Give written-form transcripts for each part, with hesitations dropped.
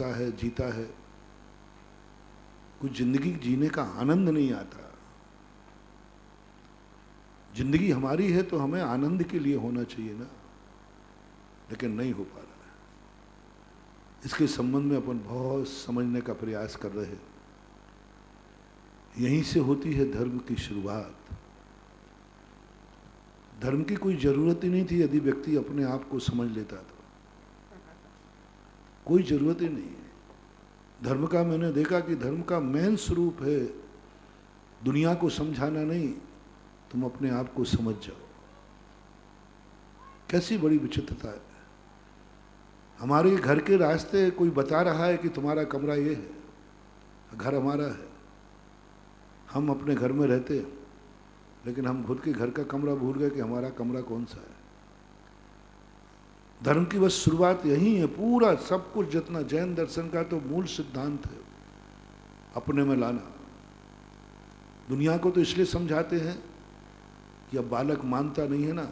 है, जीता है, कुछ जिंदगी जीने का आनंद नहीं आता। जिंदगी हमारी है तो हमें आनंद के लिए होना चाहिए ना, लेकिन नहीं हो पा रहा है। इसके संबंध में अपन बहुत समझने का प्रयास कर रहे हैं। यहीं से होती है धर्म की शुरुआत। धर्म की कोई जरूरत ही नहीं थी यदि व्यक्ति अपने आप को समझ लेता तो। कोई जरूरत ही नहीं है धर्म का। मैंने देखा कि धर्म का मेन स्वरूप है दुनिया को समझाना नहीं, तुम अपने आप को समझ जाओ। कैसी बड़ी विचित्रता है। हमारे घर के रास्ते कोई बता रहा है कि तुम्हारा कमरा ये है, घर हमारा है। हम अपने घर में रहते, लेकिन हम खुद के घर का कमरा भूल गए कि हमारा कमरा कौन सा है। धर्म की बस शुरुआत यही है। पूरा सब कुछ जितना जैन दर्शन का तो मूल सिद्धांत है अपने में लाना। दुनिया को तो इसलिए समझाते हैं कि अब बालक मानता नहीं है ना,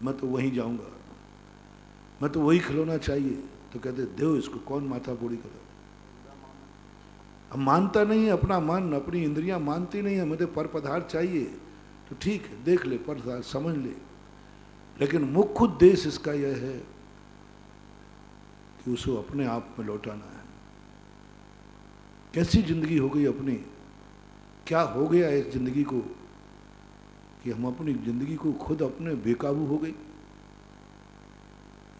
मैं तो वहीं जाऊंगा, मैं तो वही खिलौना चाहिए, तो कहते दो इसको, कौन माथा फोड़ी करे। अब मानता नहीं है, अपना मन अपनी इंद्रियां मानती नहीं है, मुझे पर पदार्थ चाहिए, तो ठीक है देख ले, पर पदार्थ समझ ले। लेकिन मुख्य उद्देश्य इसका यह है कि उसको अपने आप में लौटाना है। कैसी जिंदगी हो गई अपनी, क्या हो गया इस जिंदगी को कि हम अपनी जिंदगी को खुद अपने बेकाबू हो गई।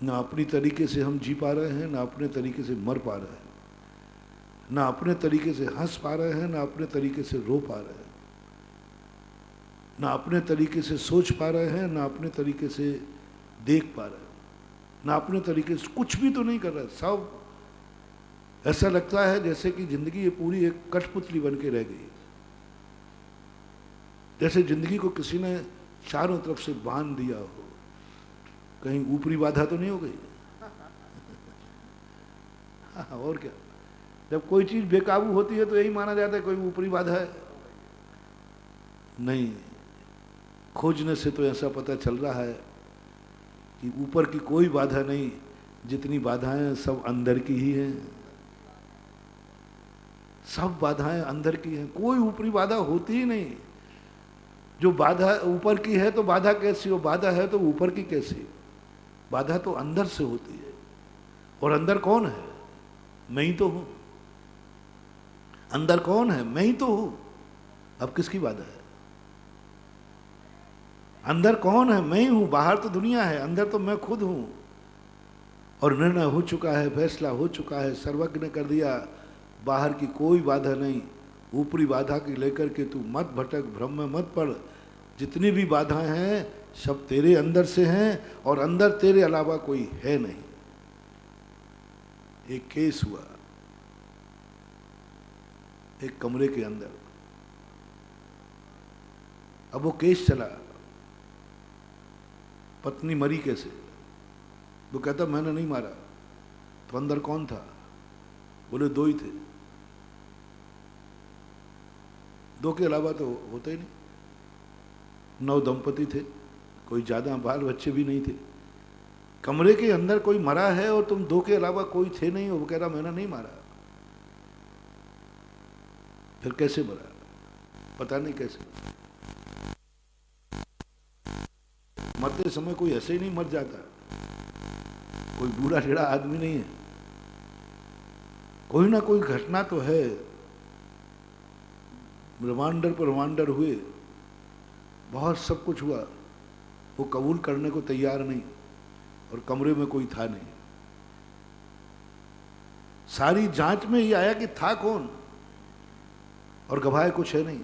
ना अपनी तरीके से हम जी पा रहे हैं, ना अपने तरीके से मर पा रहे हैं, ना अपने तरीके से हंस पा रहे हैं, ना अपने तरीके से रो पा रहे हैं, ना अपने तरीके से सोच पा रहे हैं, ना अपने तरीके से देख पा रहे हैं, ना अपने तरीके से कुछ भी तो नहीं कर रहे। सब ऐसा लगता है जैसे कि जिंदगी ये पूरी एक कठपुतली बन के रह गई। जैसे जिंदगी को किसी ने चारों तरफ से बांध दिया हो, कहीं ऊपरी बाधा तो नहीं हो गई। और क्या, जब कोई चीज बेकाबू होती है तो यही माना जाता है कोई ऊपरी बाधा है। नहीं, खोजने से तो ऐसा पता चल रहा है कि ऊपर की कोई बाधा नहीं, जितनी बाधाएं सब अंदर की ही हैं। सब बाधाएं अंदर की हैं, कोई ऊपरी बाधा होती ही नहीं। जो बाधा ऊपर की है तो बाधा कैसी हो, बाधा है तो ऊपर की कैसी। बाधा तो अंदर से होती है। और अंदर कौन है, मैं ही तो हूं। अंदर कौन है, मैं ही तो हूं। अब किसकी बाधा है। अंदर कौन है, मैं ही हूं। बाहर तो दुनिया है, अंदर तो मैं खुद हूं। और निर्णय हो चुका है, फैसला हो चुका है, सर्वज्ञ ने कर दिया, बाहर की कोई बाधा नहीं। ऊपरी बाधा की लेकर के तू मत भटक, भ्रम में मत पड़। जितनी भी बाधाएं हैं सब तेरे अंदर से हैं, और अंदर तेरे अलावा कोई है नहीं। एक केस हुआ एक कमरे के अंदर। अब वो केस चला, पत्नी मरी कैसे। वो कहता मैंने नहीं मारा। तो अंदर कौन था, बोले दो ही थे। दो के अलावा तो होता ही नहीं। 9 दंपति थे, कोई ज्यादा बाल बच्चे भी नहीं थे। कमरे के अंदर कोई मरा है और तुम दो के अलावा कोई थे नहीं, और वो कह रहा मैंने नहीं मारा। फिर कैसे मरा, पता नहीं कैसे। मरते समय कोई ऐसे ही नहीं मर जाता, कोई बूढ़ा टेढ़ा आदमी नहीं है। कोई ना कोई घटना तो है। रिमांडर पर रिमांडर हुए, बहुत सब कुछ हुआ, वो कबूल करने को तैयार नहीं, और कमरे में कोई था नहीं। सारी जांच में ये आया कि था कौन, और गवाह कुछ है नहीं।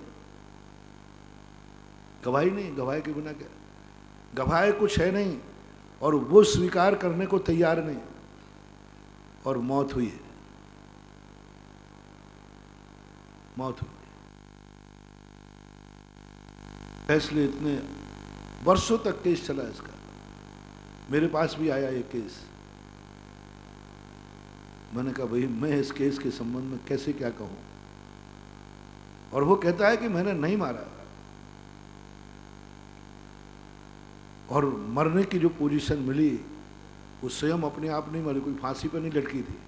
गवाही नहीं, गवाह के बिना क्या, गवाह कुछ है नहीं, और वो स्वीकार करने को तैयार नहीं, और मौत हुई है। मौत हुई। फैसले इतने वर्षों तक केस चला इसका। मेरे पास भी आया ये केस। मैंने कहा भाई मैं इस केस के संबंध में कैसे क्या कहूं। और वो कहता है कि मैंने नहीं मारा, और मरने की जो पोजीशन मिली वो स्वयं अपने आप नहीं मरी, कोई फांसी पर नहीं लटकी थी।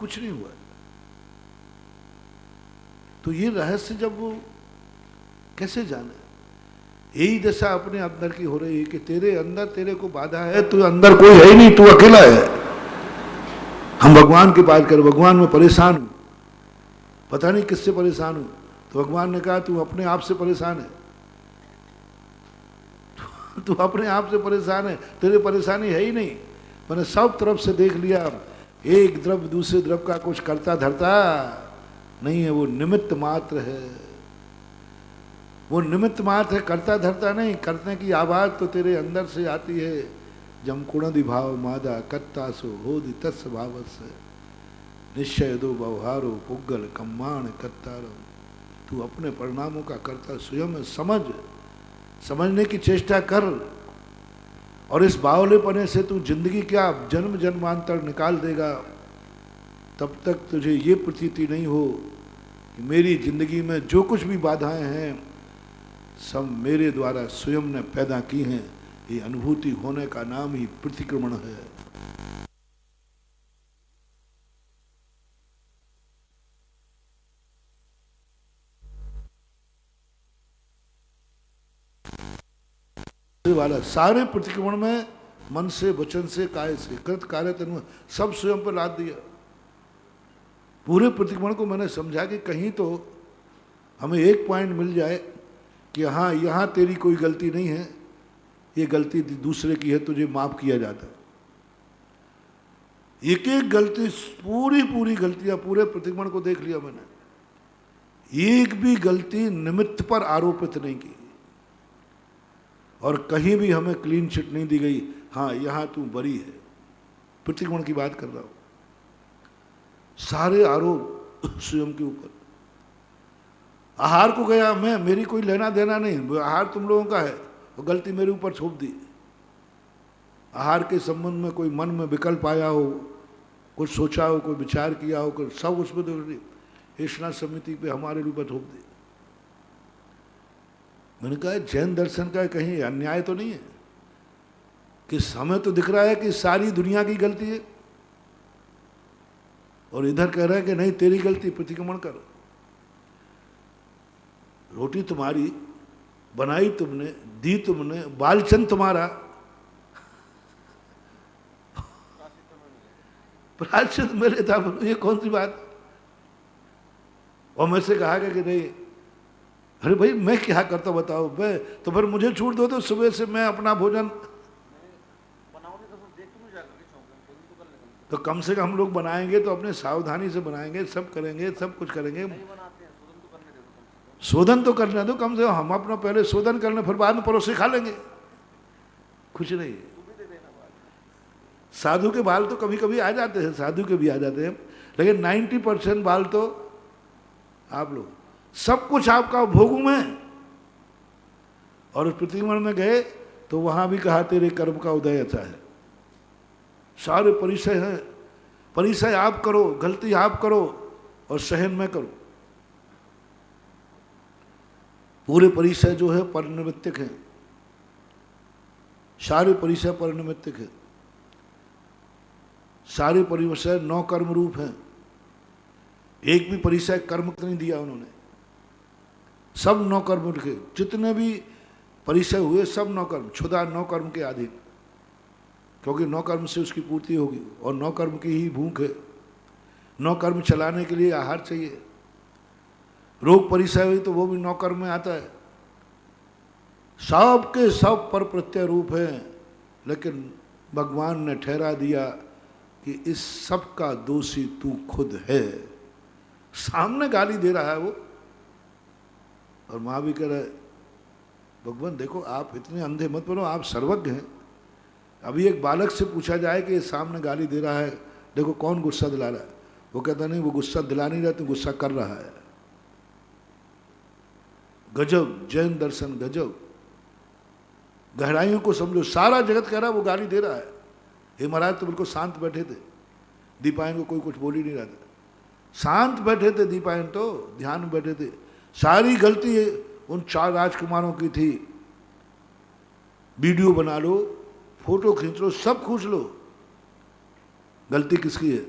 कुछ नहीं हुआ। तो ये रहस्य जब वो कैसे जाने, यही दशा अपने अंदर की हो रही है कि तेरे अंदर तेरे को बाधा है, तू अंदर कोई है ही नहीं, तू अकेला है। हम भगवान की बात करें, भगवान में परेशान हूं, पता नहीं किससे परेशान हूं, तो भगवान ने कहा तू अपने आप से परेशान है, तू अपने आप से परेशान है, तेरी परेशानी है ही नहीं। मैंने सब तरफ से देख लिया, एक द्रव्य दूसरे द्रव्य का कुछ करता धरता नहीं है, वो निमित्त मात्र है, वो निमित्त मात्र है, करता धरता नहीं। करने की आवाज तो तेरे अंदर से आती है। जम कुणदि भाव मादा कत्तासो होदि तस् भावस निश्चय दो व्यवहारो पुग्गल कम्माण कत्तारो। तू अपने परिणामों का करता स्वयं समझने की चेष्टा कर, और इस बावलेपने से तू जिंदगी क्या जन्म जन्मांतर निकाल देगा। तब तक तुझे ये प्रतीति नहीं हो कि मेरी जिंदगी में जो कुछ भी बाधाएं हैं सब मेरे द्वारा स्वयं ने पैदा की हैं। ये अनुभूति होने का नाम ही प्रतिक्रमण है। वाला सारे प्रतिक्रमण में मन से, वचन से, काय से, कृत कार्य तनु सब स्वयं पर लाद दिया। पूरे प्रतिक्रमण को मैंने समझा कि कहीं तो हमें एक पॉइंट मिल जाए कि हाँ यहाँ तेरी कोई गलती नहीं है, ये गलती दूसरे की है, तुझे माफ किया जाता है। एक एक गलती, पूरी गलतियां पूरे प्रतिक्रमण को देख लिया मैंने, एक भी गलती निमित्त पर आरोपित नहीं की, और कहीं भी हमें क्लीन चिट नहीं दी गई, हाँ यहाँ तू बरी है। प्रतिक्रमण की बात कर रहा हूं, सारे आरोप स्वयं के ऊपर। आहार को गया मैं, मेरी कोई लेना देना नहीं, आहार तुम लोगों का है, और गलती मेरे ऊपर थोप दी। आहार के संबंध में कोई मन में विकल्प आया हो, कुछ सोचा हो, कोई विचार किया हो, कुछ सब उसमें हेषणा समिति पे हमारे ऊपर थोप दी। मैंने कहा जैन दर्शन का कहीं अन्याय तो नहीं है कि हमें तो दिख रहा है कि सारी दुनिया की गलती है, और इधर कह रहा है कि नहीं तेरी गलती, प्रतिक्रमण कर। रोटी तुम्हारी बनाई तुमने, दी तुमने, बालचंद तुम्हारा, प्रायश्चित मेरे था, ये कौन सी बात। और मुझसे कहा कि नहीं, अरे भाई मैं क्या करता बताओ, मैं तो फिर मुझे छूट दो, तो सुबह से मैं अपना भोजन तो कम से कम हम लोग बनाएंगे तो अपने सावधानी से बनाएंगे, सब करेंगे, सब कुछ करेंगे। शोधन तो करने दो कम से कम, हम अपना पहले शोधन करने, फिर बाद में परोसे खा लेंगे, कुछ नहीं। साधु के बाल तो कभी कभी आ जाते हैं, साधु के भी आ जाते हैं, लेकिन 90% बाल तो आप लोग, सब कुछ आपका भोगू में। और उस प्रतिक्रमण में गए तो वहां भी कहा तेरे कर्म का उदय अच्छा है, सारे परिचय हैं, परिचय आप करो, गलती आप करो और सहन में करो। पूरे परिचय जो है परिनिमित्तिक है, सारे परिचय परिनिमित्तिक है, सारे परिचय 9 कर्म रूप हैं। एक भी परिचय कर्म नहीं दिया उन्होंने, सब 9 कर्म लिखे, जितने भी परिचय हुए सब 9 कर्म, क्षुधा 9 कर्म के अधीन, क्योंकि 9 कर्म से उसकी पूर्ति होगी, और 9 कर्म की ही भूख है। 9 कर्म चलाने के लिए आहार चाहिए। रोग परिचय हुई तो वो भी 9 कर्म में आता है। सब के सब पर प्रत्यय रूप हैं, लेकिन भगवान ने ठहरा दिया कि इस सब का दोषी तू खुद है। सामने गाली दे रहा है वो, और माँ भी कह रहा है भगवान देखो आप इतने अंधे मत बनो, आप सर्वज्ञ हैं। अभी एक बालक से पूछा जाए कि सामने गाली दे रहा है, देखो कौन गुस्सा दिला रहा है, वो कहता नहीं वो गुस्सा दिला नहीं रहा, तो गुस्सा कर रहा है। गजब जैन दर्शन, गजब गहराइयों को समझो। सारा जगत कह रहा है वो गाली दे रहा है। हे महाराज तो बिल्कुल शांत बैठे थे, दीपायन को कोई कुछ बोल ही नहीं रहा था, शांत बैठे थे दीपायन, तो ध्यान में बैठे थे। सारी गलती उन 4 राजकुमारों की थी। वीडियो बना लो, फोटो खींच लो, सब खींच लो, गलती किसकी है?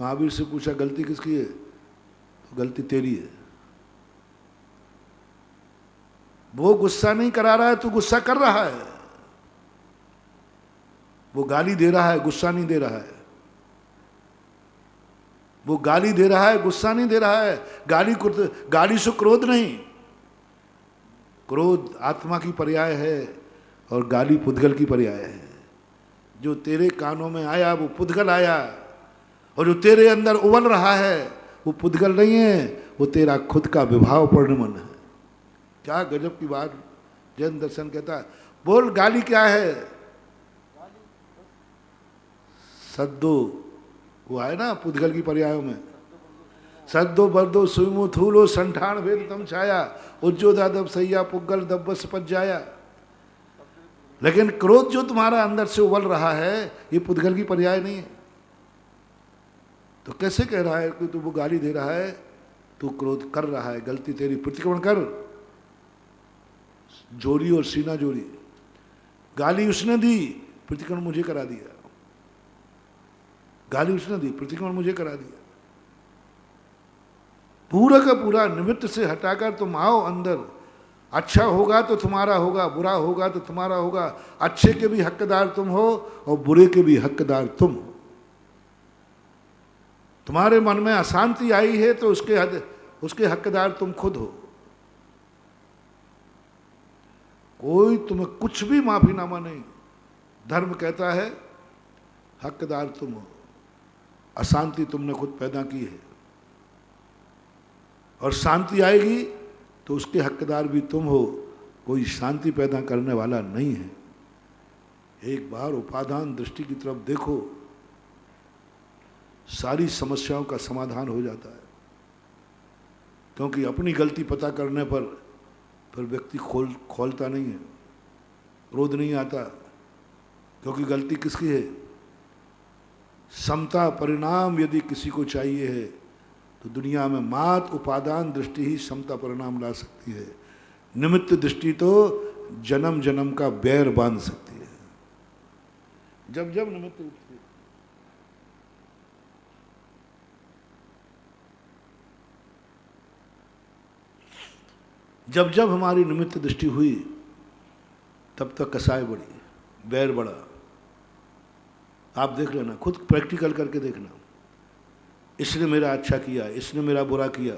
महावीर से पूछा गलती किसकी है, तो गलती तेरी है। वो गुस्सा नहीं करा रहा है, तू गुस्सा कर रहा है। वो गाली दे रहा है, गुस्सा नहीं दे रहा है। वो गाली दे रहा है, गुस्सा नहीं दे रहा है। गाली से क्रोध नहीं, क्रोध आत्मा की पर्याय है और गाली पुद्गल की पर्याय है। जो तेरे कानों में आया वो पुद्गल आया, और जो तेरे अंदर उबल रहा है वो पुद्गल नहीं है, वो तेरा खुद का विभाव परिणमन है। क्या गजब की बात जैन दर्शन कहता है। बोल गाली क्या है? सद्दो, वो है ना पुद्गल की पर्यायों में, सद्दो बर्दो सुमो थूलो संठान भेद तम छाया उज्जो दादब सैया पुग्गल दब्बस पच जाया। लेकिन क्रोध जो तुम्हारा अंदर से उबल रहा है ये पुद्गल की पर्याय नहीं है। तो कैसे कह रहा है कि तू वो गाली दे रहा है, तू क्रोध कर रहा है, गलती तेरी, प्रतिक्रमण कर। जोड़ी और सीना जोड़ी, गाली उसने दी, प्रतिक्रमण मुझे करा दिया। गाली उसने दी, प्रतिक्रमण मुझे करा दिया। पूरा का पूरा निमित्त से हटाकर तुम आओ अंदर। अच्छा होगा तो तुम्हारा होगा, बुरा होगा तो तुम्हारा होगा। अच्छे के भी हकदार तुम हो और बुरे के भी हकदार तुम हो। तुम्हारे मन में अशांति आई है तो उसके हकदार तुम खुद हो। कोई तुम्हें कुछ भी माफीनामा नहीं। धर्म कहता है हकदार तुम हो, अशांति तुमने खुद पैदा की है, और शांति आएगी तो उसके हकदार भी तुम हो। कोई शांति पैदा करने वाला नहीं है। एक बार उपादान दृष्टि की तरफ देखो, सारी समस्याओं का समाधान हो जाता है। क्योंकि अपनी गलती पता करने पर फिर व्यक्ति खोलता नहीं है, क्रोध नहीं आता। क्योंकि गलती किसकी है? समता परिणाम यदि किसी को चाहिए है तो दुनिया में मात उपादान दृष्टि ही समता परिणाम ला सकती है। निमित्त दृष्टि तो जन्म जन्म का बैर बांध सकती है। जब जब निमित्त उठती है, जब जब हमारी निमित्त दृष्टि हुई तब तक कसाय बढ़ी, बैर बढ़ा। आप देख लेना, खुद प्रैक्टिकल करके देखना। इसने मेरा अच्छा किया, इसने मेरा बुरा किया,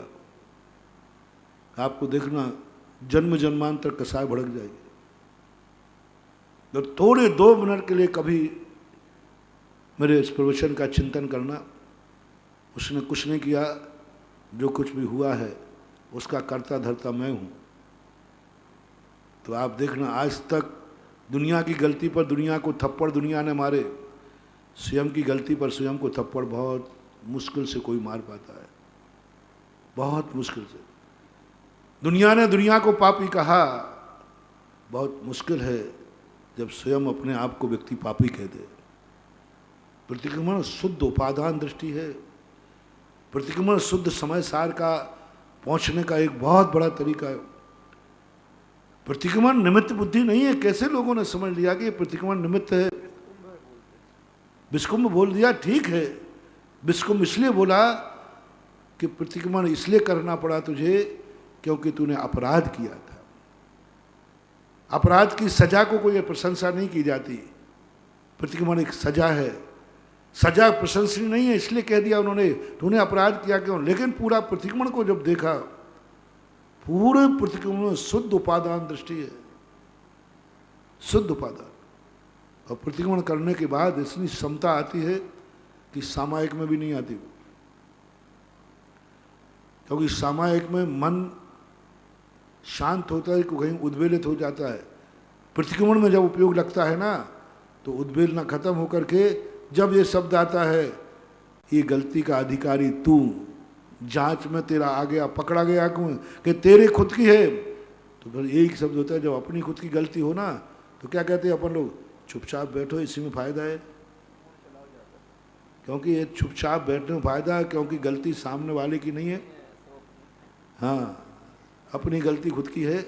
आपको देखना जन्म जन्मांतर कसाय भड़क जाएगी। तो थोड़े 2 मिनट के लिए कभी मेरे इस प्रवचन का चिंतन करना। उसने कुछ नहीं किया, जो कुछ भी हुआ है उसका कर्ता धर्ता मैं हूँ। तो आप देखना, आज तक दुनिया की गलती पर दुनिया को थप्पड़ दुनिया ने मारे, स्वयं की गलती पर स्वयं को थप्पड़ बहुत मुश्किल से कोई मार पाता है, बहुत मुश्किल से। दुनिया ने दुनिया को पापी कहा, बहुत मुश्किल है जब स्वयं अपने आप को व्यक्ति पापी कह दे। प्रतिक्रमण शुद्ध उपादान दृष्टि है। प्रतिक्रमण शुद्ध समय सार का पहुंचने का एक बहुत बड़ा तरीका है। प्रतिक्रमण निमित्त बुद्धि नहीं है। कैसे लोगों ने समझ लिया कि प्रतिक्रमण निमित्त है। विस्कुंभ बोल दिया, ठीक है। विस्कुंभ इसलिए बोला कि प्रतिक्रमण इसलिए करना पड़ा तुझे क्योंकि तूने अपराध किया था। अपराध की सजा को कोई प्रशंसा नहीं की जाती। प्रतिक्रमण एक सजा है, सजा प्रशंसनीय नहीं है, इसलिए कह दिया उन्होंने तूने अपराध किया क्यों। लेकिन पूरा प्रतिक्रमण को जब देखा, पूरे प्रतिक्रमण में शुद्ध उपादान दृष्टि है, शुद्ध उपादान। और प्रतिक्रमण करने के बाद इतनी क्षमता आती है कि सामायिक में भी नहीं आती। क्योंकि सामायिक में मन शांत होता है, कहीं उद्वेलित हो जाता है। प्रतिक्रमण में जब उपयोग लगता है ना, तो उद्वेलना खत्म होकर के जब ये शब्द आता है, ये गलती का अधिकारी तू, जांच में तेरा आ गया, पकड़ा गया क्यों कि तेरे खुद की है, तो फिर एक शब्द होता है। जब अपनी खुद की गलती हो ना, तो क्या कहते हैं अपन लोग, चुपचाप बैठो, इसी में फायदा है। क्योंकि ये चुपचाप बैठने में फायदा है, क्योंकि गलती सामने वाले की नहीं है। हाँ, अपनी गलती खुद की है।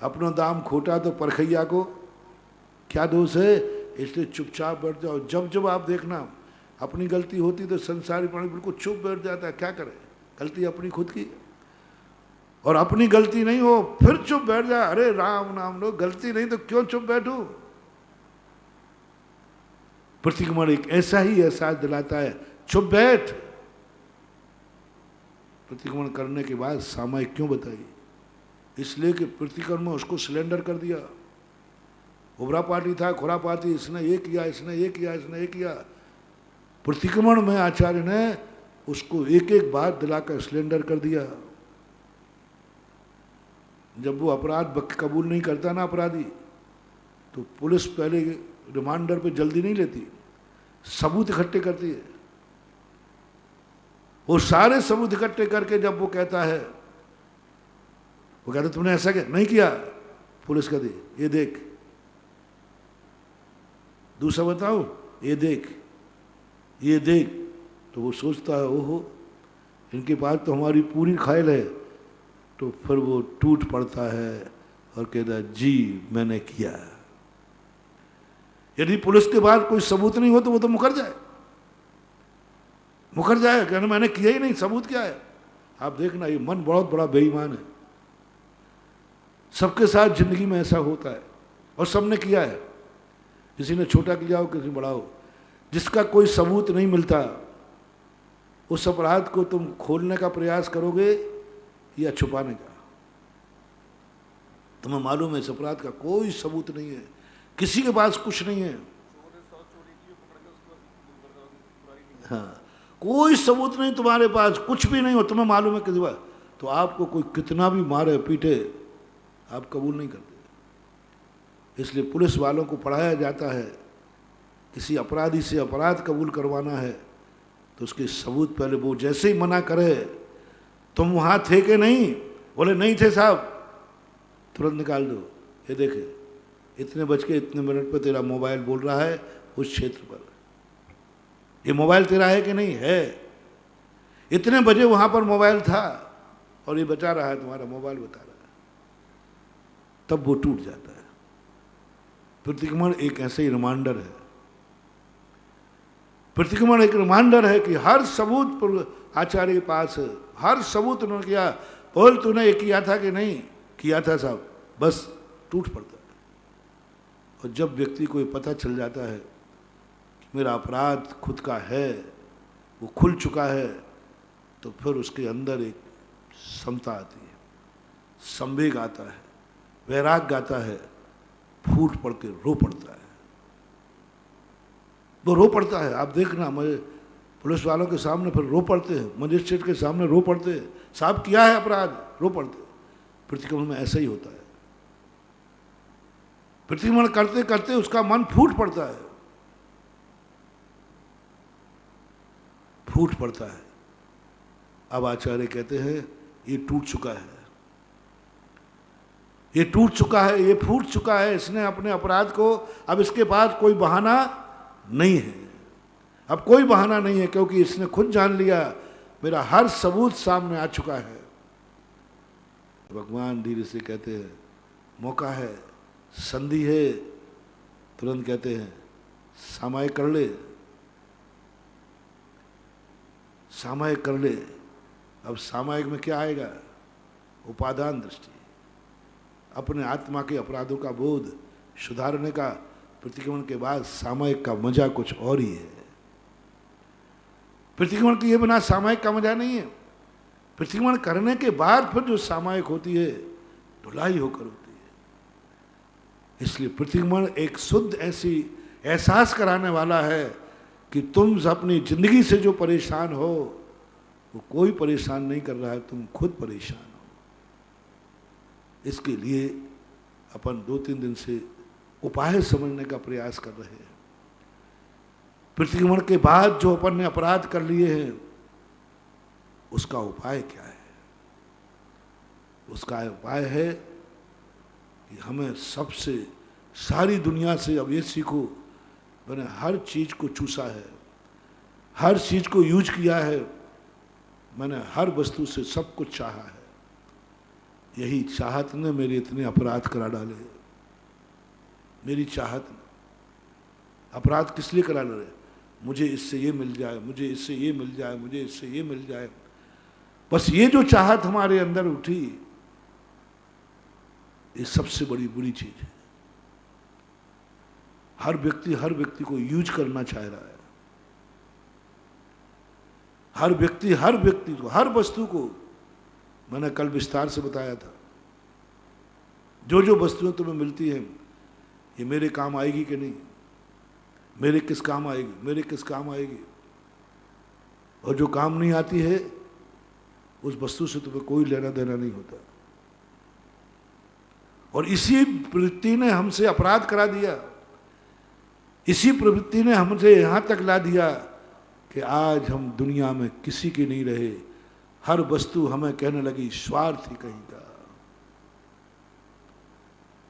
अपना दाम खोटा तो परखैया को क्या दोष है, इसलिए चुपचाप बैठ जाओ। जब जब आप देखना अपनी गलती होती तो संसारी प्राणी बिल्कुल चुप बैठ जाता है, क्या करे, गलती अपनी खुद की। और अपनी गलती नहीं हो फिर चुप बैठ जाए, अरे राम नाम लो, गलती नहीं तो क्यों चुप बैठूं। प्रतिक्रमण एक ऐसा ही एहसास दिलाता है, चुप बैठ। प्रतिक्रमण करने के बाद सामायिक क्यों बताई? इसलिए कि प्रतिक्रमण में उसको सिलेंडर कर दिया। उबरा पार्टी था, खुरापाती, इसने ये किया, इसने ये किया, इसने ये किया। प्रतिक्रमण में आचार्य ने उसको एक एक बात दिलाकर सिलेंडर कर दिया। जब वो अपराध कबूल नहीं करता ना अपराधी, तो पुलिस पहले रिमांडर पे जल्दी नहीं लेती, सबूत इकट्ठे करती है। वो सारे सबूत इकट्ठे करके जब वो कहता है, वो कहता तुमने ऐसा क्या नहीं किया, पुलिस कहती ये देख, दूसरा बताओ ये देख, ये देख। तो वो सोचता है ओहो इनके पास तो हमारी पूरी खाइल है। तो फिर वो टूट पड़ता है और कहता है जी मैंने किया। यदि पुलिस के पास कोई सबूत नहीं हो तो वो तो मुकर जाए, मुकर जाए, कहना मैंने किया ही नहीं, सबूत क्या है। आप देखना ये मन बहुत बड़ा बेईमान है। सबके साथ जिंदगी में ऐसा होता है और सबने किया है, किसी ने छोटा किया हो, किसी ने बड़ा हो। जिसका कोई सबूत नहीं मिलता उस अपराध को तुम खोलने का प्रयास करोगे या छुपाने का। तुम्हें मालूम है इस अपराध का कोई सबूत नहीं है, किसी के पास कुछ नहीं है। हाँ, कोई सबूत नहीं तुम्हारे पास, कुछ भी नहीं हो, तुम्हें मालूम है किसी बात, तो आपको कोई कितना भी मारे पीटे आप कबूल नहीं करते। इसलिए पुलिस वालों को पढ़ाया जाता है, किसी अपराधी से अपराध कबूल करवाना है तो उसके सबूत पहले, वो जैसे ही मना करे तुम वहाँ थे कि नहीं, बोले नहीं थे साहब, तुरंत निकाल दो। ये देखे इतने बज के इतने मिनट पर तेरा मोबाइल बोल रहा है उस क्षेत्र पर, ये मोबाइल तेरा है कि नहीं है, इतने बजे वहाँ पर मोबाइल था और ये बता रहा है, तुम्हारा मोबाइल बता रहा है, तब वो टूट जाता है। प्रतिक्रमण एक ऐसे ही रिमाइंडर है, प्रतिक्रमण एक रिमाइंडर है कि हर सबूत आचार्य के पास है, हर सबूत उन्होंने किया, बोल तूने ये किया था कि नहीं किया था साहब, बस टूट पड़ता है। और जब व्यक्ति को ये पता चल जाता है कि मेरा अपराध खुद का है, वो खुल चुका है, तो फिर उसके अंदर एक समता आती है, संवेग आता है, वैराग्य आता है, फूट पड़ के रो पड़ता है। वो रो पड़ता है, आप देखना, मुझे पुलिस वालों के सामने फिर रो पड़ते हैं, मजिस्ट्रेट के सामने रो पड़ते हैं, साहब किया है अपराध, रो पड़ते। प्रतिक्रमण में ऐसा ही होता है, प्रतिक्रमण करते करते उसका मन फूट पड़ता है, फूट पड़ता है। अब आचार्य कहते हैं ये टूट चुका है, ये टूट चुका है, ये फूट चुका है, इसने अपने अपराध को, अब इसके पास कोई बहाना नहीं है, अब कोई बहाना नहीं है, क्योंकि इसने खुद जान लिया मेरा हर सबूत सामने आ चुका है। भगवान धीरे से कहते हैं मौका है, संधि है, तुरंत कहते हैं सामायिक कर ले, सामायिक कर ले। अब सामायिक में क्या आएगा? उपादान दृष्टि, अपने आत्मा के अपराधों का बोध सुधारने का। प्रतिक्रमण के बाद सामायिक का मजा कुछ और ही है। प्रतिक्रमण किए बिना सामायिक का मजा नहीं है। प्रतिक्रमण करने के बाद फिर जो सामायिक होती है धुलाई होकर होती है। इसलिए प्रतिक्रमण एक शुद्ध ऐसी एहसास कराने वाला है कि तुम अपनी जिंदगी से जो परेशान हो वो कोई परेशान नहीं कर रहा है, तुम खुद परेशान हो। इसके लिए अपन 2-3 दिन से उपाय समझने का प्रयास कर रहे हैं। प्रतिक्रमण के बाद जो अपन ने अपराध कर लिए हैं उसका उपाय क्या है? उसका उपाय है कि हमें सबसे, सारी दुनिया से अब ये सीखो, मैंने हर चीज को चूसा है, हर चीज को यूज किया है, मैंने हर वस्तु से सब कुछ चाहा है, यही चाहत ने मेरे इतने अपराध करा डाले। मेरी चाहत ने अपराध किस लिए करा डाले? मुझे इससे ये मिल जाए, मुझे इससे ये मिल जाए, मुझे इससे ये मिल जाए। बस ये जो चाहत हमारे अंदर उठी, ये सबसे बड़ी बुरी चीज है। हर व्यक्ति को यूज करना चाह रहा है। हर व्यक्ति को, हर वस्तु को, मैंने कल विस्तार से बताया था, जो जो वस्तुएं तुम्हें मिलती हैं, ये मेरे काम आएगी कि नहीं, मेरे किस काम आएगी, मेरे किस काम आएगी। और जो काम नहीं आती है, उस वस्तु से तुम्हें कोई लेना देना नहीं होता। और इसी प्रवृत्ति ने हमसे अपराध करा दिया, इसी प्रवृत्ति ने हमसे यहां तक ला दिया कि आज हम दुनिया में किसी के नहीं रहे। हर वस्तु हमें कहने लगी स्वार्थी कहीं का।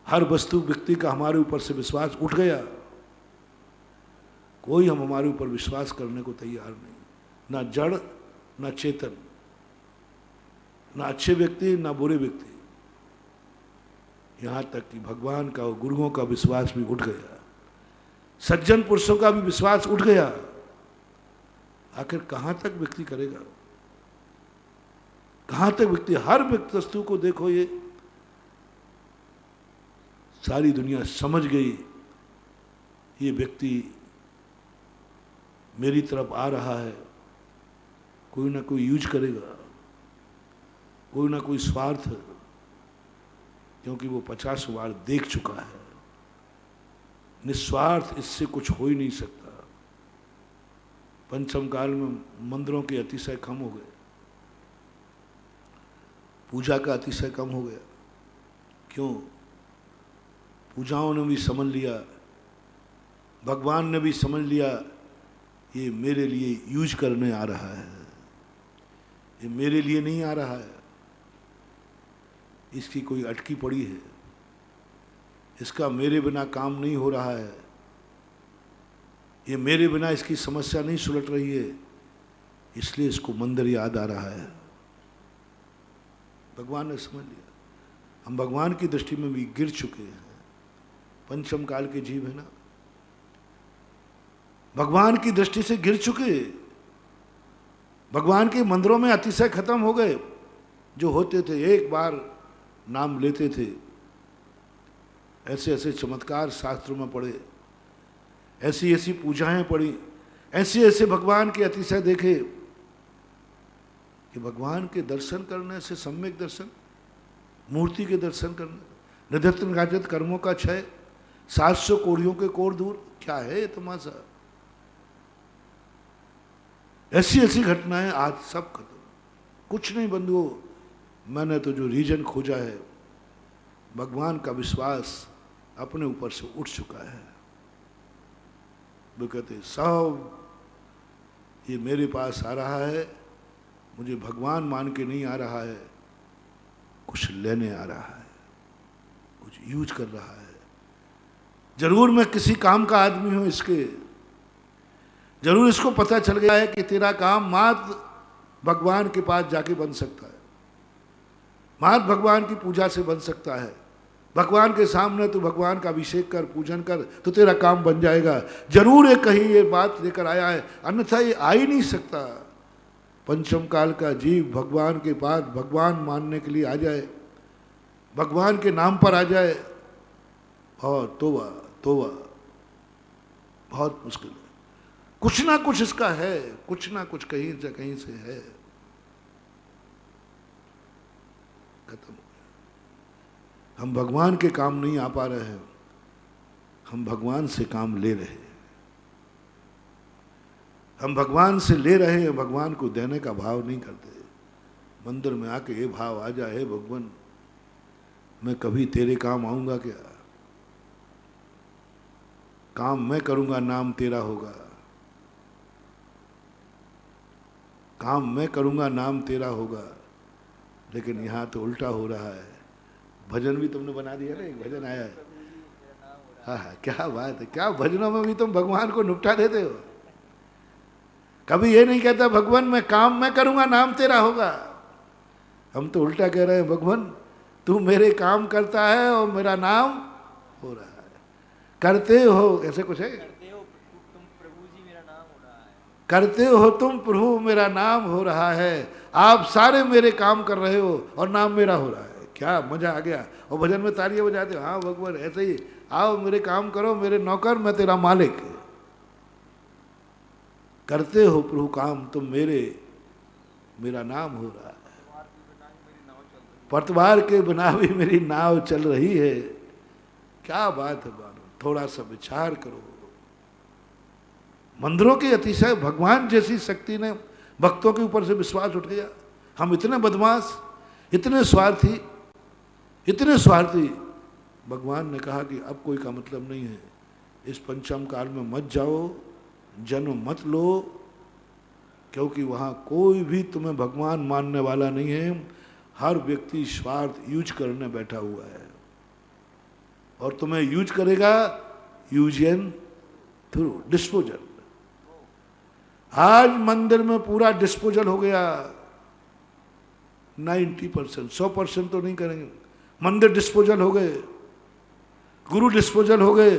हर वस्तु व्यक्ति का हमारे ऊपर से विश्वास उठ गया। कोई हम हमारे ऊपर विश्वास करने को तैयार नहीं, ना जड़ ना चेतन, ना अच्छे व्यक्ति ना बुरे व्यक्ति। यहां तक कि भगवान का और गुरुओं का विश्वास भी उठ गया, सज्जन पुरुषों का भी विश्वास उठ गया। आखिर कहां तक व्यक्ति करेगा, कहां तक व्यक्ति। हर वस्तु को देखो, ये सारी दुनिया समझ गई ये व्यक्ति मेरी तरफ आ रहा है, कोई ना कोई यूज करेगा, कोई ना कोई स्वार्थ, क्योंकि वो 50 बार देख चुका है। निस्वार्थ इससे कुछ हो ही नहीं सकता। पंचम काल में मंदिरों के अतिशय कम हो गए, पूजा का अतिशय कम हो गया। क्यों? पूजाओं ने भी समझ लिया, भगवान ने भी समझ लिया, ये मेरे लिए यूज करने आ रहा है, ये मेरे लिए नहीं आ रहा है। इसकी कोई अटकी पड़ी है, इसका मेरे बिना काम नहीं हो रहा है, ये मेरे बिना इसकी समस्या नहीं सुलट रही है, इसलिए इसको मंदिर याद आ रहा है। भगवान ने समझ लिया। हम भगवान की दृष्टि में भी गिर चुके हैं। पंचम काल के जीव है ना, भगवान की दृष्टि से गिर चुके। भगवान के मंदिरों में अतिशय खत्म हो गए। जो होते थे एक बार नाम लेते थे, ऐसे ऐसे चमत्कार शास्त्रों में पढ़े, ऐसी ऐसी पूजाएं पढ़ी, ऐसे ऐसे भगवान के अतिशय देखे कि भगवान के दर्शन करने से सम्यक दर्शन, मूर्ति के दर्शन करने, निधत्त गाजत कर्मों का क्षय, 700 कोड़ियों के कोड़ दूर, क्या है ये तमाशा। ऐसी ऐसी घटनाएं आज सब खत्म, कुछ नहीं बंधुओं। मैंने तो जो रीजन खोजा है, भगवान का विश्वास अपने ऊपर से उठ चुका है। वो कहते सब ये मेरे पास आ रहा है, मुझे भगवान मान के नहीं आ रहा है, कुछ लेने आ रहा है, कुछ यूज कर रहा है। जरूर मैं किसी काम का आदमी हूं इसके, जरूर इसको पता चल गया है कि तेरा काम मात्र भगवान के पास जाके बन सकता है, मात्र भगवान की पूजा से बन सकता है। भगवान के सामने तू भगवान का अभिषेक कर, पूजन कर, तो तेरा काम बन जाएगा। जरूर ये कहीं ये बात लेकर आया है, अन्यथा ये आ ही नहीं सकता। पंचम काल का जीव भगवान के पास भगवान मानने के लिए आ जाए, भगवान के नाम पर आ जाए, और तोबा तोबा, बहुत मुश्किल है। कुछ ना कुछ इसका है, कुछ ना कुछ कहीं से है। खत्म। हम भगवान के काम नहीं आ पा रहे हैं, हम भगवान से काम ले रहे हैं। हम भगवान से ले रहे हैं, भगवान को देने का भाव नहीं करते। मंदिर में आके ये भाव आ जाए, भगवान मैं कभी तेरे काम आऊंगा क्या, काम मैं करूंगा नाम तेरा होगा, काम मैं करूंगा नाम तेरा होगा। लेकिन यहाँ तो उल्टा हो रहा है। भजन भी तुमने बना दिया ना, एक भजन आया है, हाँ हाँ, क्या बात है। क्या भजनों में भी तुम भगवान को निपटा देते हो। कभी ये नहीं कहता भगवान मैं काम मैं करूंगा नाम तेरा होगा। हम तो उल्टा कह रहे हैं, भगवान तू मेरे काम करता है और मेरा नाम हो रहा है। करते हो, ऐसे कुछ है, करते हो तुम प्रभु जी, मेरा नाम हो करते हो तुम प्रभु मेरा नाम हो रहा है, आप सारे मेरे काम कर रहे हो और नाम मेरा हो रहा है। क्या मजा आ गया। और भजन में तालियां बजाते हो, हाँ भगवान ऐसे ही आओ मेरे काम करो, मेरे नौकर मैं तेरा मालिक। करते हो प्रभु काम तुम मेरे, मेरा नाम हो रहा है। पतवार के बिना भी मेरी नाव चल रही है। क्या बात है बानो, थोड़ा सा विचार करो। मंदिरों के अतिशय भगवान जैसी शक्ति ने भक्तों के ऊपर से विश्वास उठ गया। हम इतने बदमाश, इतने स्वार्थी, इतने स्वार्थी। भगवान ने कहा कि अब कोई का मतलब नहीं है, इस पंचम काल में मत जाओ, जन्म मत लो, क्योंकि वहाँ कोई भी तुम्हें भगवान मानने वाला नहीं है। हर व्यक्ति स्वार्थ यूज करने बैठा हुआ है और तुम्हें यूज करेगा, यूज एंड थ्रू, डिस्पोजल। आज मंदिर में पूरा डिस्पोजल हो गया, 90%, 100% तो नहीं करेंगे। मंदिर डिस्पोजल हो गए, गुरु डिस्पोजल हो गए।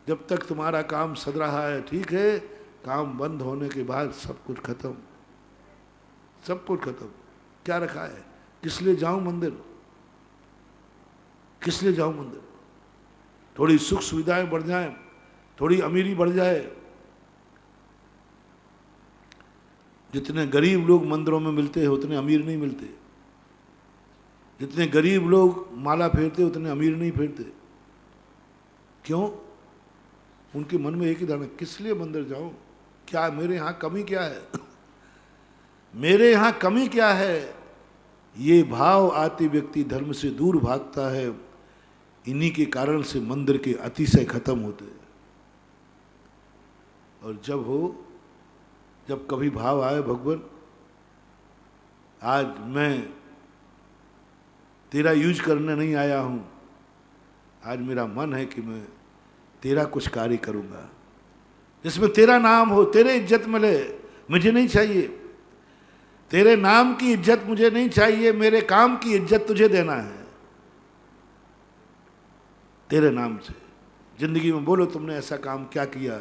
जब तक तुम्हारा काम सद रहा है ठीक है, काम बंद होने के बाद सब कुछ खत्म, सब कुछ खत्म। क्या रखा है? किस लिए जाऊं मंदिर, किस लिए जाऊं मंदिर? थोड़ी सुख सुविधाएं बढ़ जाएं, थोड़ी अमीरी बढ़ जाए। जितने गरीब लोग मंदिरों में मिलते हैं उतने अमीर नहीं मिलते, जितने गरीब लोग माला फेरते उतने अमीर नहीं फेरते। क्यों? उनके मन में एक ही धारणा, किस लिए मंदिर जाऊं, क्या मेरे यहाँ कमी क्या है मेरे यहाँ कमी क्या है? ये भाव आते व्यक्ति धर्म से दूर भागता है। इन्हीं के कारण से मंदिर के अतिशय खत्म होते हैं। और जब कभी भाव आए, भगवान आज मैं तेरा यूज करने नहीं आया हूँ, आज मेरा मन है कि मैं तेरा कुछ कार्य करूँगा जिसमें तेरा नाम हो, तेरे इज्जत मिले। मुझे नहीं चाहिए तेरे नाम की इज्जत, मुझे नहीं चाहिए, मेरे काम की इज्जत तुझे देना है तेरे नाम से। जिंदगी में बोलो तुमने ऐसा काम क्या किया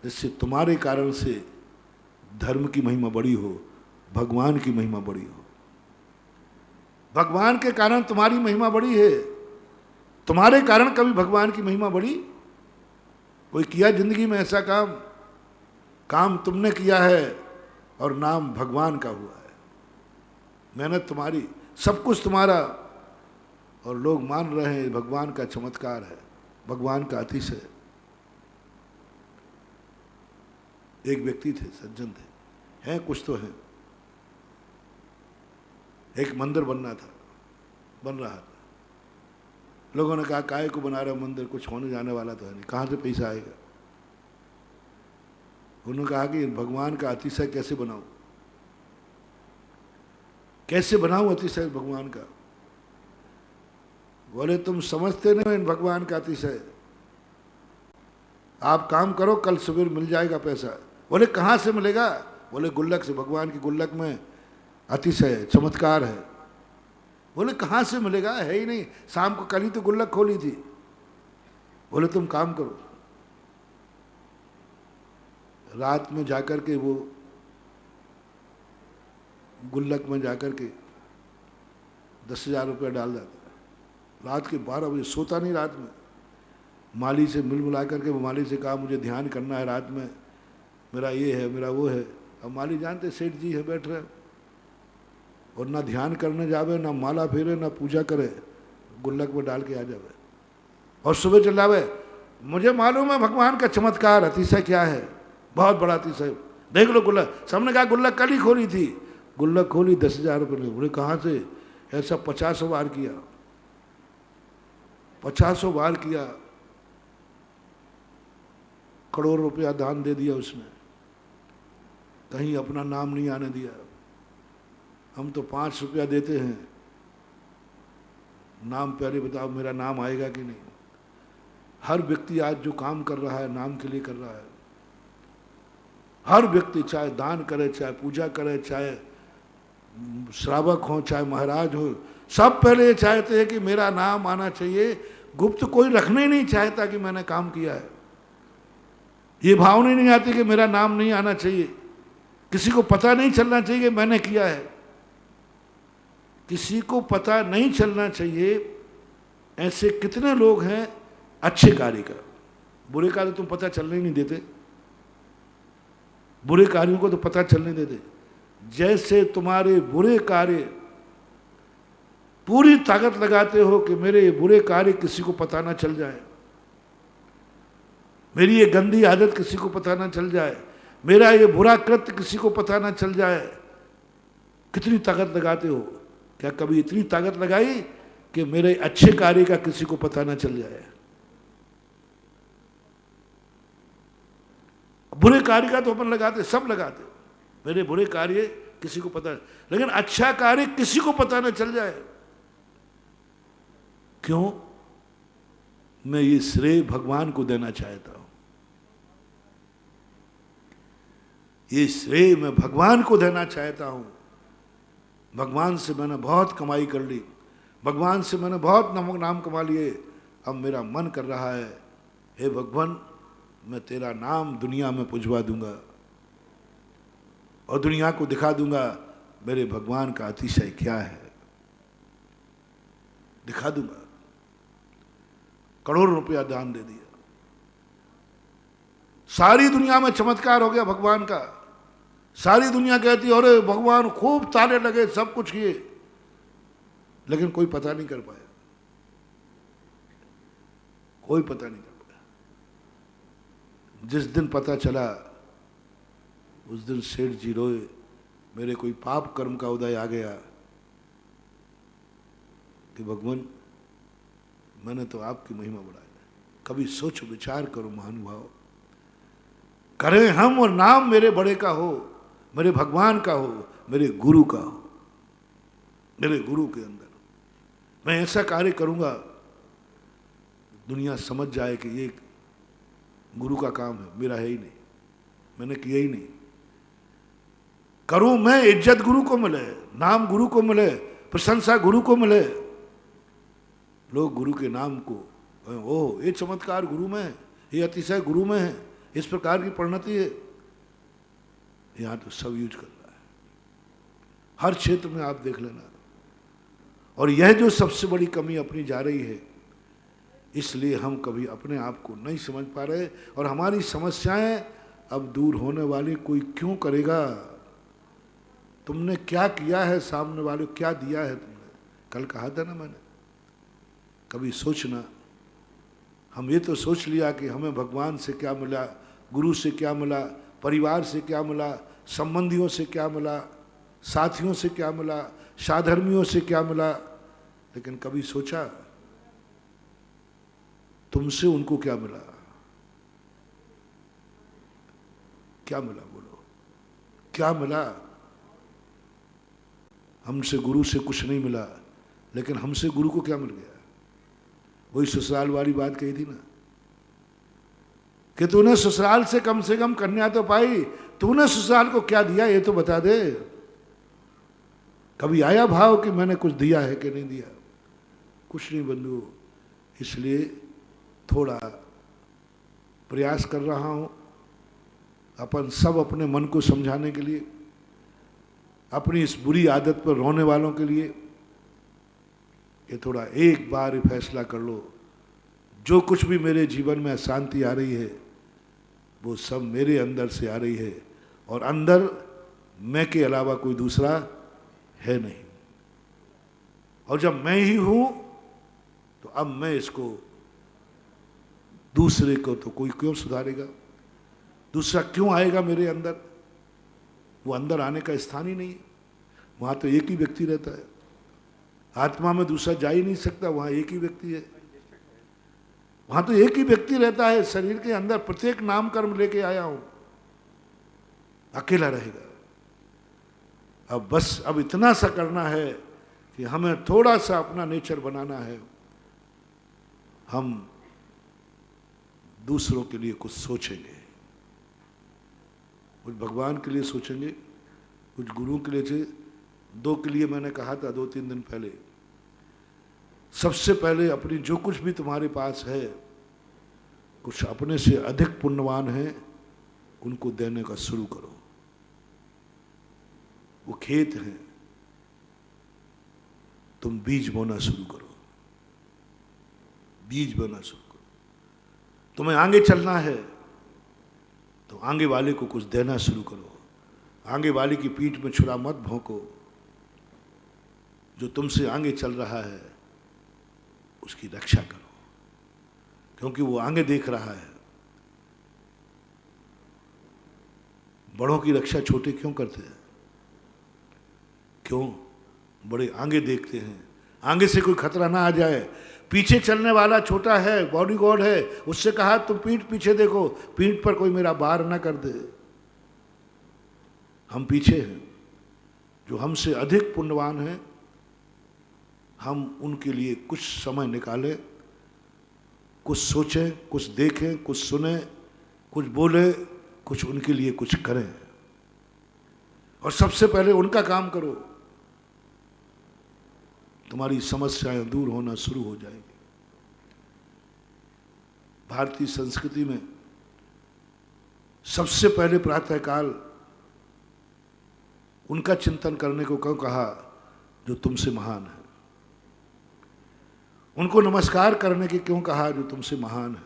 जिससे तुम्हारे कारण से धर्म की महिमा बड़ी हो, भगवान की महिमा बड़ी हो। भगवान के कारण तुम्हारी महिमा बड़ी है, तुम्हारे कारण कभी भगवान की महिमा बड़ी? कोई किया जिंदगी में ऐसा काम तुमने किया है और नाम भगवान का हुआ है। मेहनत तुम्हारी, सब कुछ तुम्हारा, और लोग मान रहे हैं भगवान का चमत्कार है, भगवान का अतिशय। एक व्यक्ति थे, सज्जन थे, हैं कुछ तो हैं। एक मंदिर बन रहा था। लोगों ने कहा काहे को बना रहे मंदिर, कुछ होने जाने वाला तो है नहीं, कहाँ से पैसा आएगा? उन्होंने कहा कि भगवान का अतिशय कैसे बनाऊं, कैसे बनाऊं अतिशय भगवान का? बोले तुम समझते नहीं इन भगवान का अतिशय, आप काम करो कल सुबह मिल जाएगा पैसा। बोले कहाँ से मिलेगा? बोले गुल्लक से, भगवान की गुल्लक में अतिशय चमत्कार है। बोले कहाँ से मिलेगा, है ही नहीं, शाम को कल ही तो गुल्लक खोली थी। बोले तुम काम करो, रात में जाकर के वो गुल्लक में जाकर के 10,000 रुपया डाल जाता। रात के 12 बजे सोता नहीं, रात में माली से मिला करके वो माली से कहा मुझे ध्यान करना है रात में, मेरा ये है मेरा वो है। अब माली जानते सेठ जी है बैठ रहे, और ना ध्यान करने जावे, ना माला फेरे, ना पूजा करे, गुल्लक में डाल के आ जावे और सुबह चल जावे। मुझे मालूम है भगवान का चमत्कार अतिशय क्या है, बहुत बड़ा अतिशय। देख लो गुल्लक, सबने कहा गुल्लक कल ही खोली थी, गुल्लक खोली 10,000 रुपये। बोले कहाँ से? ऐसा 50 बार किया, 50 बार किया, करोड़ रुपया दान दे दिया उसने, कहीं अपना नाम नहीं आने दिया। हम तो 5 रुपया देते हैं, नाम पहले बताओ मेरा नाम आएगा कि नहीं। हर व्यक्ति आज जो काम कर रहा है नाम के लिए कर रहा है। हर व्यक्ति चाहे दान करे, चाहे पूजा करे, चाहे श्रावक हो, चाहे महाराज हो, सब पहले ये चाहते हैं कि मेरा नाम आना चाहिए। गुप्त कोई रखना ही नहीं चाहता कि मैंने काम किया है। ये भावना नहीं आती कि मेरा नाम नहीं आना चाहिए, किसी को पता नहीं चलना चाहिए कि मैंने किया है, किसी को पता नहीं चलना चाहिए। ऐसे कितने लोग हैं अच्छे कार्य का, बुरे कार्य तुम पता चलने ही नहीं देते, बुरे कार्यों को तो पता चलने देते। जैसे तुम्हारे बुरे कार्य पूरी ताकत लगाते हो कि मेरे ये बुरे कार्य किसी को पता ना चल जाए, मेरी ये गंदी आदत किसी को पता ना चल जाए, मेरा ये बुरा कृत्य किसी को पता ना चल जाए, कितनी ताकत लगाते हो। क्या कभी इतनी ताकत लगाई कि मेरे अच्छे कार्य का किसी को पता ना चल जाए? बुरे कार्य का तो अपन लगाते, सब लगाते, मेरे बुरे कार्य किसी को पता, लेकिन अच्छा कार्य किसी को पता ना चल जाए। क्यों? मैं ये श्रेय भगवान को देना चाहता हूं, ये श्रेय मैं भगवान को देना चाहता हूं। भगवान से मैंने बहुत कमाई कर ली, भगवान से मैंने बहुत नाम कमा लिए, अब मेरा मन कर रहा है हे भगवान मैं तेरा नाम दुनिया में पुजवा दूंगा और दुनिया को दिखा दूंगा मेरे भगवान का अतिशय क्या है, दिखा दूंगा। करोड़ों रुपया दान दे दिया, सारी दुनिया में चमत्कार हो गया भगवान का, सारी दुनिया कहती है अरे भगवान खूब ताने लगे, सब कुछ किए, लेकिन कोई पता नहीं कर पाया, कोई पता नहीं कर पाया। जिस दिन पता चला उस दिन सेठ जी रोए, मेरे कोई पाप कर्म का उदय आ गया कि भगवान मैंने तो आपकी महिमा बढ़ाई। कभी सोच विचार करो महानुभाव, करें हम और नाम मेरे बड़े का हो, मेरे भगवान का हो, मेरे गुरु का हो, मेरे गुरु के अंदर मैं ऐसा कार्य करूंगा दुनिया समझ जाए कि ये गुरु का काम है, मेरा है ही नहीं, मैंने किया ही नहीं। करूं मैं, इज्जत गुरु को मिले, नाम गुरु को मिले, प्रशंसा गुरु को मिले, लोग गुरु के नाम को ओह ये चमत्कार गुरु में है, ये अतिशय गुरु में है, इस प्रकार की परिणति है। यहां तो सब यूज कर रहा है, हर क्षेत्र में आप देख लेना। और यह जो सबसे बड़ी कमी अपनी जा रही है, इसलिए हम कभी अपने आप को नहीं समझ पा रहे, और हमारी समस्याएं अब दूर होने वाली कोई क्यों करेगा? तुमने क्या किया है, सामने वाले को क्या दिया है तुमने? कल कहा था ना मैंने, कभी सोचना। हम ये तो सोच लिया कि हमें भगवान से क्या मिला, गुरु से क्या मिला, परिवार से क्या मिला, संबंधियों से क्या मिला, साथियों से क्या मिला, साधर्मियों से क्या मिला, लेकिन कभी सोचा तुमसे उनको क्या मिला? क्या मिला बोलो, क्या मिला? हमसे गुरु से कुछ नहीं मिला, लेकिन हमसे गुरु को क्या मिल गया? वही ससुराल वाली बात कही थी ना कि तूने ससुराल से कम कन्या तो पाई, तूने ससुराल को क्या दिया ये तो बता दे। कभी आया भाव कि मैंने कुछ दिया है कि नहीं दिया? कुछ नहीं बंधु। इसलिए थोड़ा प्रयास कर रहा हूं अपन सब अपने मन को समझाने के लिए, अपनी इस बुरी आदत पर रोने वालों के लिए, कि थोड़ा एक बार फैसला कर लो, जो कुछ भी मेरे जीवन में अशांति आ रही है वो सब मेरे अंदर से आ रही है, और अंदर मैं के अलावा कोई दूसरा है नहीं। और जब मैं ही हूं तो अब मैं इसको, दूसरे को तो कोई क्यों सुधारेगा? दूसरा क्यों आएगा मेरे अंदर? वो अंदर आने का स्थान ही नहीं है। वहां तो एक ही व्यक्ति रहता है, आत्मा में दूसरा जा ही नहीं सकता, वहां एक ही व्यक्ति है, वहां तो एक ही व्यक्ति रहता है। शरीर के अंदर प्रत्येक नाम कर्म लेके आया हूं, अकेला रहेगा। अब बस अब इतना सा करना है कि हमें थोड़ा सा अपना नेचर बनाना है, हम दूसरों के लिए कुछ सोचेंगे, कुछ भगवान के लिए सोचेंगे, कुछ गुरु के लिए। दो के लिए मैंने कहा था 2-3 दिन पहले, सबसे पहले अपनी जो कुछ भी तुम्हारे पास है, कुछ अपने से अधिक पुण्यवान है उनको देने का शुरू करो। वो खेत हैं, तुम बीज बोना शुरू करो, बीज बोना शुरू करो। तुम्हें आगे चलना है तो आगे वाले को कुछ देना शुरू करो। आगे वाले की पीठ में छुरा मत भोंको। जो तुमसे आगे चल रहा है उसकी रक्षा करो, क्योंकि वो आगे देख रहा है। बड़ों की रक्षा छोटे क्यों करते हैं? क्यों? बड़े आगे देखते हैं, आगे से कोई खतरा ना आ जाए। पीछे चलने वाला छोटा है, बॉडीगार्ड है, उससे कहा तुम पीठ पीछे देखो, पीठ पर कोई मेरा बार ना कर दे। हम पीछे हैं, जो हमसे अधिक पुण्यवान हैं, हम उनके लिए कुछ समय निकालें, कुछ सोचें, कुछ देखें, कुछ सुने, कुछ बोले, कुछ उनके लिए कुछ करें। और सबसे पहले उनका काम करो, तुम्हारी समस्याएं दूर होना शुरू हो जाएगी। भारतीय संस्कृति में सबसे पहले प्रातःकाल उनका चिंतन करने को क्यों कहा जो तुमसे महान है? उनको नमस्कार करने के क्यों कहा जो तुमसे महान है?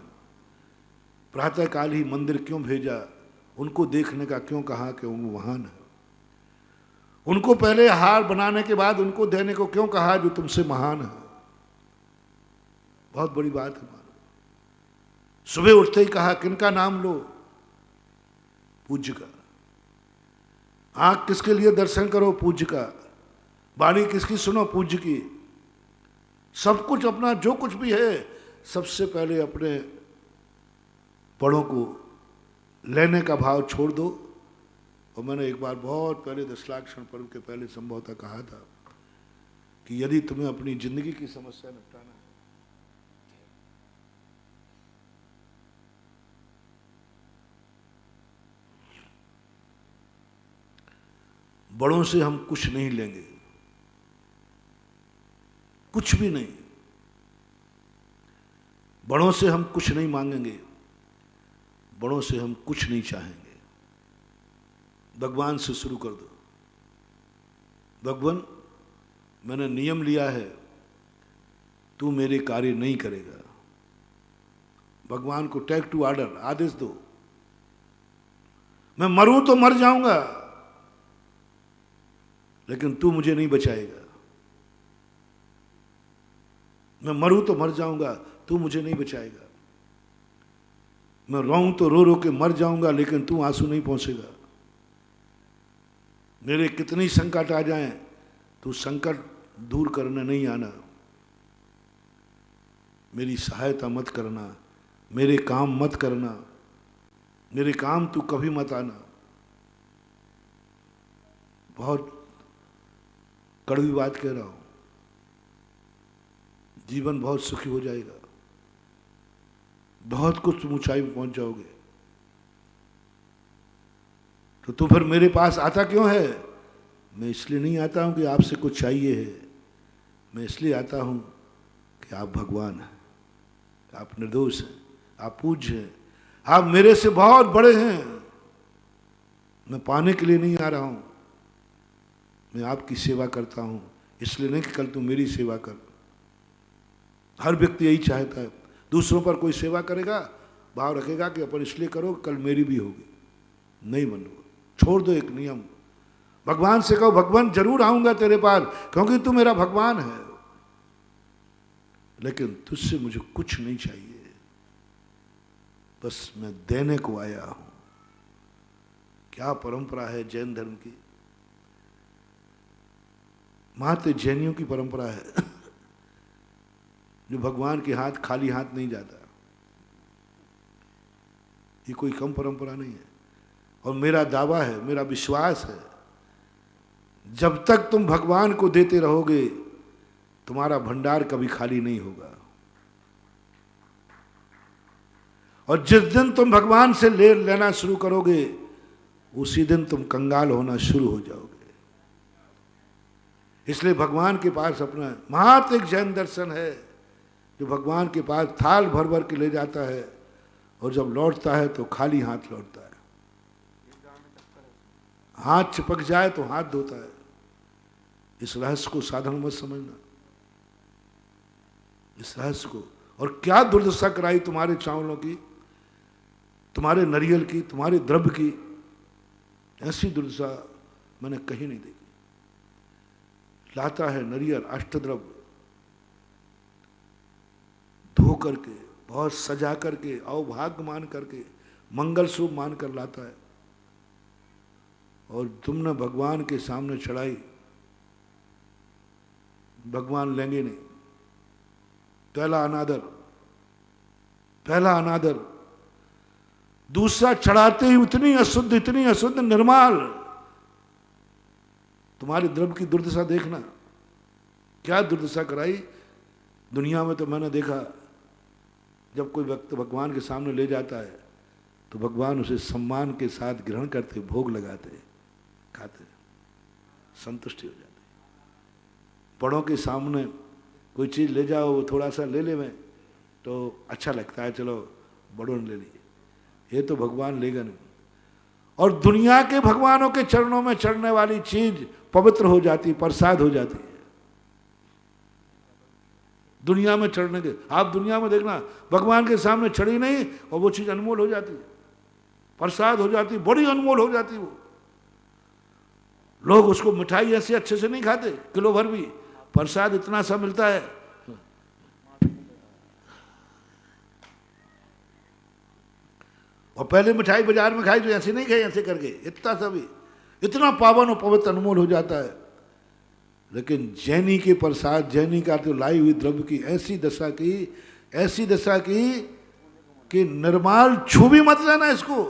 प्रातःकाल ही मंदिर क्यों भेजा? उनको देखने का क्यों कहा कि वो महान है? उनको पहले हार बनाने के बाद उनको देने को क्यों कहा जो तुमसे महान है? बहुत बड़ी बात है मानो। सुबह उठते ही कहा किनका नाम लो? पूज्य का। आंख किसके लिए दर्शन करो? पूज्य का। वाणी किसकी सुनो? पूज्य की। सब कुछ अपना जो कुछ भी है सबसे पहले अपने बड़ों को लेने का भाव छोड़ दो। और मैंने एक बार बहुत पहले दशलाक्षण पर्व के पहले संभवतः कहा था कि यदि तुम्हें अपनी जिंदगी की समस्या निपटाना है, बड़ों से हम कुछ नहीं लेंगे, कुछ भी नहीं। बड़ों से हम कुछ नहीं मांगेंगे, बड़ों से हम कुछ नहीं चाहेंगे। भगवान से शुरू कर दो। भगवान, मैंने नियम लिया है, तू मेरे कार्य नहीं करेगा। भगवान को टेक टू ऑर्डर, आदेश दो। मैं मरूं तो मर जाऊंगा, लेकिन तू मुझे नहीं बचाएगा। मैं मरूं तो मर जाऊंगा, तू मुझे नहीं बचाएगा। मैं रोऊं तो रो रो के मर जाऊंगा, लेकिन तू आंसू नहीं पहुंचेगा। मेरे कितनी संकट आ जाएं, तू संकट दूर करने नहीं आना। मेरी सहायता मत करना, मेरे काम मत करना, मेरे काम तू कभी मत आना। बहुत कड़वी बात कह रहा हूं। जीवन बहुत सुखी हो जाएगा, बहुत कुछ तुम ऊंचाई में पहुंच जाओगे। तो तू फिर मेरे पास आता क्यों है? मैं इसलिए नहीं आता हूं कि आपसे कुछ चाहिए है, मैं इसलिए आता हूं कि आप भगवान हैं, आप निर्दोष हैं, आप पूज्य हैं, आप मेरे से बहुत बड़े हैं। मैं पाने के लिए नहीं आ रहा हूं, मैं आपकी सेवा करता हूं, इसलिए नहीं कि कल तू मेरी सेवा कर। हर व्यक्ति यही चाहता है, दूसरों पर कोई सेवा करेगा, भाव रखेगा कि अपन इसलिए करो कल मेरी भी होगी। नहीं बनो, छोड़ दो एक नियम। भगवान से कहो, भगवान जरूर आऊंगा तेरे पास, क्योंकि तू मेरा भगवान है, लेकिन तुझसे मुझे कुछ नहीं चाहिए, बस मैं देने को आया हूं। क्या परंपरा है जैन धर्म की, महत्व जैनियों की परंपरा है जो भगवान के हाथ खाली हाथ नहीं जाता। ये कोई कम परंपरा नहीं है। और मेरा दावा है, मेरा विश्वास है, जब तक तुम भगवान को देते रहोगे तुम्हारा भंडार कभी खाली नहीं होगा। और जिस दिन तुम भगवान से लेना शुरू करोगे उसी दिन तुम कंगाल होना शुरू हो जाओगे। इसलिए भगवान के पास अपना महत्व एक जैन दर्शन है, जो भगवान के पास थाल भर भर के ले जाता है और जब लौटता है तो खाली हाथ लौटता है। हाथ चिपक जाए तो हाथ धोता है। इस रहस्य को साधारण मत समझना, इस रहस्य को। और क्या दुर्दशा कराई तुम्हारे चावलों की, तुम्हारे नारियल की, तुम्हारे द्रव्य की, ऐसी दुर्दशा मैंने कहीं नहीं देखी। लाता है नारियल अष्टद्रव्य धो करके, बहुत सजा करके, अवभाग्य मान करके, मंगल शुभ मान कर लाता है, और तुमने भगवान के सामने चढ़ाई, भगवान लेंगे नहीं। पहला अनादर, पहला अनादर। दूसरा चढ़ाते ही इतनी अशुद्ध, इतनी अशुद्ध, निर्माल। तुम्हारे द्रव्य की दुर्दशा देखना, क्या दुर्दशा कराई। दुनिया में तो मैंने देखा, जब कोई व्यक्ति भगवान के सामने ले जाता है तो भगवान उसे सम्मान के साथ ग्रहण करते, भोग लगाते, खाते, संतुष्टि हो जाते। बड़ों के सामने कोई चीज़ ले जाओ, वो थोड़ा सा ले ले में तो अच्छा लगता है, चलो बड़ों ने ले ली, ये तो भगवान लेगा नहीं। और दुनिया के भगवानों के चरणों में चढ़ने वाली चीज पवित्र हो जाती, प्रसाद हो जाती है। दुनिया में चढ़ने के, आप दुनिया में देखना, भगवान के सामने चढ़ी नहीं और वो चीज अनमोल हो जाती है, प्रसाद हो जाती, बड़ी अनमोल हो जाती। वो लोग उसको मिठाई ऐसे अच्छे से नहीं खाते, किलो भर भी, प्रसाद इतना सा मिलता है। और पहले मिठाई बाजार में खाई तो ऐसे नहीं खाई, ऐसे करके इतना सा भी, इतना पावन और पवित्र अनमोल हो जाता है। लेकिन जैनी के प्रसाद, जैनी का तो लाई हुई द्रव्य की ऐसी दशा की, ऐसी दशा की कि निर्माल छू भी मत लेना इसको।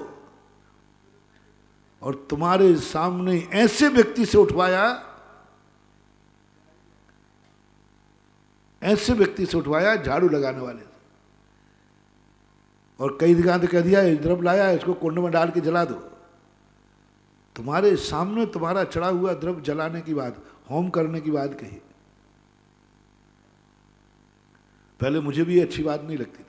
और तुम्हारे सामने ऐसे व्यक्ति से उठवाया, ऐसे व्यक्ति से उठवाया झाड़ू लगाने वाले से, और कई जगह तो कह दिया द्रव्य लाया है, इसको कुंड में डाल के जला दो। तुम्हारे सामने तुम्हारा चढ़ा हुआ द्रव्य जलाने की बात, होम करने की बात कही। पहले मुझे भी अच्छी बात नहीं लगती थी,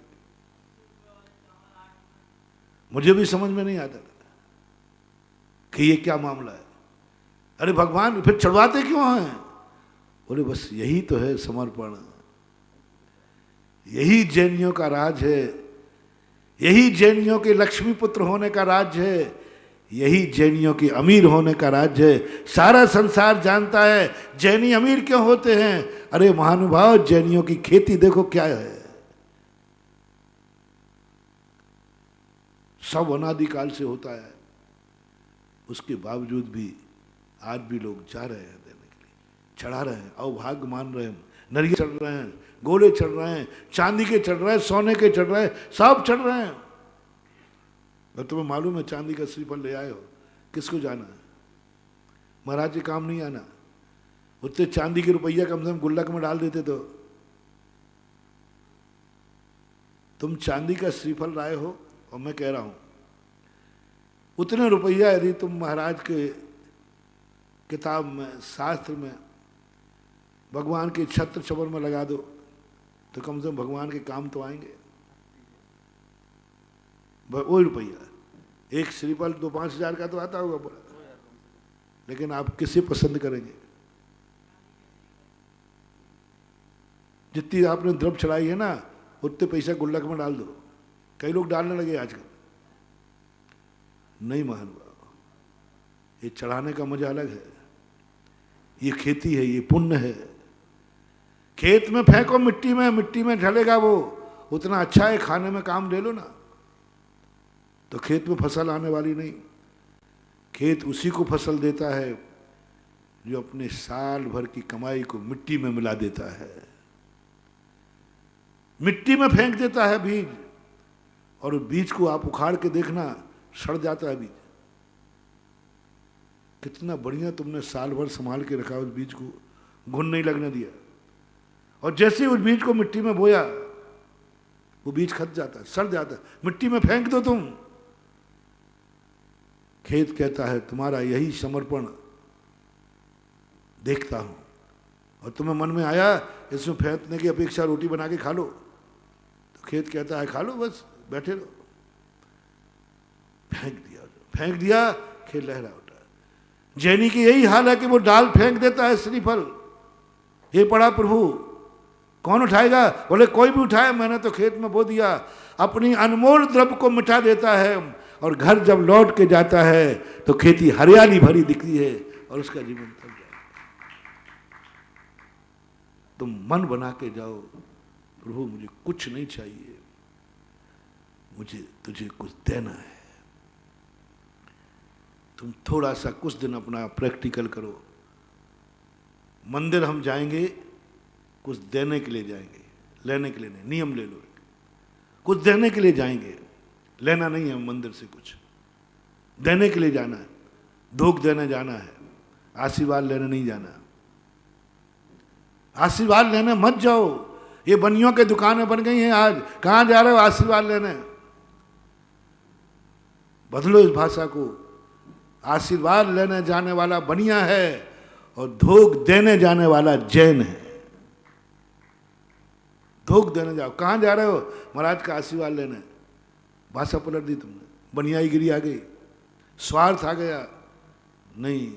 मुझे भी समझ में नहीं आता था कि ये क्या मामला है। अरे भगवान, फिर चढ़वाते क्यों हैं? बोले बस यही तो है समर्पण, यही जैनियों का राज है, यही जैनियों के लक्ष्मी पुत्र होने का राज है, यही जैनियों की अमीर होने का राज है। सारा संसार जानता है जैनी अमीर क्यों होते हैं। अरे महानुभाव, जैनियों की खेती देखो क्या है, सब अनादिकाल से होता है। उसके बावजूद भी आज भी लोग जा रहे हैं देने के लिए, चढ़ा रहे हैं, अवभाग्य मान रहे हैं, नरियल चढ़ रहे हैं, गोले चढ़ रहे हैं, चांदी के चढ़ रहे हैं, सोने के चढ़ रहे हैं, सब चढ़ रहे हैं। और तुम्हें मालूम है चांदी का श्रीफल ले आए हो, किसको जाना है? महाराज के काम नहीं आना। उतने चांदी के रुपया कम से कम गुल्लक में डाल देते तो। तुम चांदी का श्रीफल लाए हो, और मैं कह रहा हूं उतने रुपया यदि तुम महाराज के किताब में, शास्त्र में, भगवान के छत्र छबर में लगा दो तो कम से कम भगवान के काम तो आएंगे। वही रुपया, एक श्रीफल 2-5 हजार का तो आता होगा पूरा, लेकिन आप किसे पसंद करेंगे? जितनी आपने द्रव्य चढ़ाई है ना, उतने पैसा गुल्लक में डाल दो। कई लोग डालने लगे आजकल। नहीं महानुभाव, ये चढ़ाने का मजा अलग है। ये खेती है, ये पुण्य है। खेत में फेंको मिट्टी में, मिट्टी में ढलेगा वो, उतना अच्छा है, खाने में काम ले लो ना। तो खेत में फसल आने वाली नहीं। खेत उसी को फसल देता है जो अपने साल भर की कमाई को मिट्टी में मिला देता है, मिट्टी में फेंक देता है बीज, और बीज को आप उखाड़ के देखना, सड़ जाता है बीज। कितना बढ़िया तुमने साल भर संभाल के रखा उस बीज को, घुन नहीं लगने दिया, और जैसे ही उस बीज को मिट्टी में बोया वो बीज खत जाता है, सड़ जाता है। मिट्टी में फेंक दो तुम। खेत कहता है तुम्हारा यही समर्पण देखता हूं, और तुम्हें मन में आया इसमें फेंकने की अपेक्षा रोटी बना के खा लो, तो खेत कहता है खा लो, बस बैठे रहो। फेंक दिया, खेत लहरा उठा। जैनी की यही हाल है कि वो डाल फेंक देता है श्रीफल। ये पड़ा प्रभु, कौन उठाएगा? बोले कोई भी उठाए, मैंने तो खेत में बो दिया। अपनी अनमोल द्रव्य को मिटा देता है और घर जब लौट के जाता है तो खेती हरियाली भरी दिखती है और उसका जीवन थक जाता है। तुम मन बना के जाओ, प्रभु मुझे कुछ नहीं चाहिए, मुझे तुझे कुछ देना है। तुम थोड़ा सा कुछ दिन अपना प्रैक्टिकल करो। मंदिर हम जाएंगे कुछ देने के लिए जाएंगे, लेने के लिए नहीं। नियम ले लो, कुछ देने के लिए जाएंगे, लेना नहीं है मंदिर से, कुछ देने के लिए जाना है। धूप देने जाना है, आशीर्वाद लेने नहीं जाना। आशीर्वाद लेने मत जाओ। ये बनियों के दुकानें बन गई हैं आज। कहाँ जा रहे हो आशीर्वाद लेने? बदलो इस भाषा को। आशीर्वाद लेने जाने वाला बनिया है और धोख देने जाने वाला जैन है। धोख देने जाओ, कहाँ जा रहे हो? महाराज का आशीर्वाद लेने। भाषा पलट दी तुमने, बनियाईगिरी आ गई, स्वार्थ आ गया। नहीं,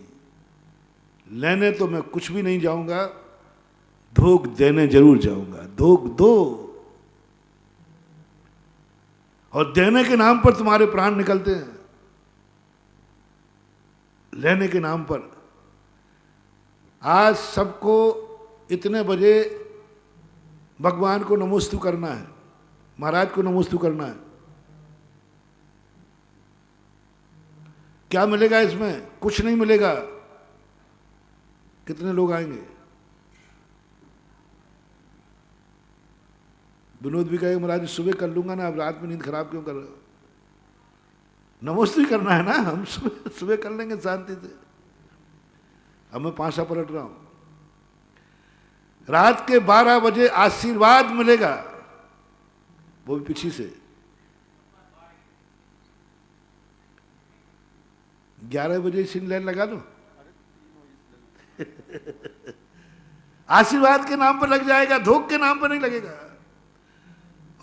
लेने तो मैं कुछ भी नहीं जाऊंगा, धोख देने जरूर जाऊंगा। धोख दो, और देने के नाम पर तुम्हारे प्राण निकलते हैं, लेने के नाम पर। आज सबको इतने बजे भगवान को नमोस्तु करना है, महाराज को नमोस्तु करना है। क्या मिलेगा इसमें? कुछ नहीं मिलेगा। कितने लोग आएंगे? विनोद भी कहेगा महाराज सुबह कर लूंगा ना, अब रात में नींद खराब क्यों कर रहे हो? नमोस्तु करना है ना, हम सुबह कर लेंगे शांति से। अब मैं पांचा पलट रहा हूं। रात के 12 बजे आशीर्वाद मिलेगा, वो भी पीछे से। 11 बजे सिन लाइन लगा दो। आशीर्वाद के नाम पर लग जाएगा, धोख के नाम पर नहीं लगेगा।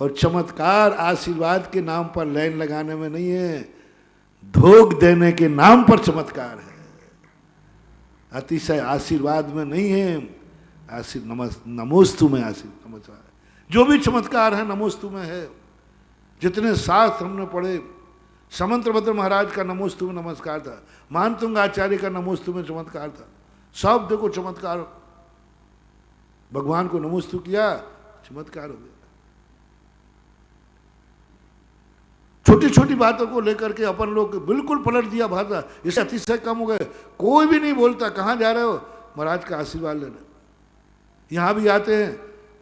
और चमत्कार आशीर्वाद के नाम पर लाइन लगाने में नहीं है, धोख देने के नाम पर चमत्कार है। अतिशय आशीर्वाद में नहीं है, नमोस्तु में चमत्कार। जो भी चमत्कार है नमोस्तु में है। जितने शास्त्र हमने पढ़े, समंत्रभद्र महाराज का नमोस्तु में नमस्कार था, मानतुंग आचार्य का नमोस्तु में चमत्कार था। सब देखो चमत्कार, भगवान को नमोस्तु किया, चमत्कार हो गया। छोटी छोटी बातों को लेकर के अपन लोग बिल्कुल पलट दिया भाषा, इससे अतिशय कम हो गए। कोई भी नहीं बोलता कहाँ जा रहे हो? महाराज का आशीर्वाद लेने। यहाँ भी आते हैं,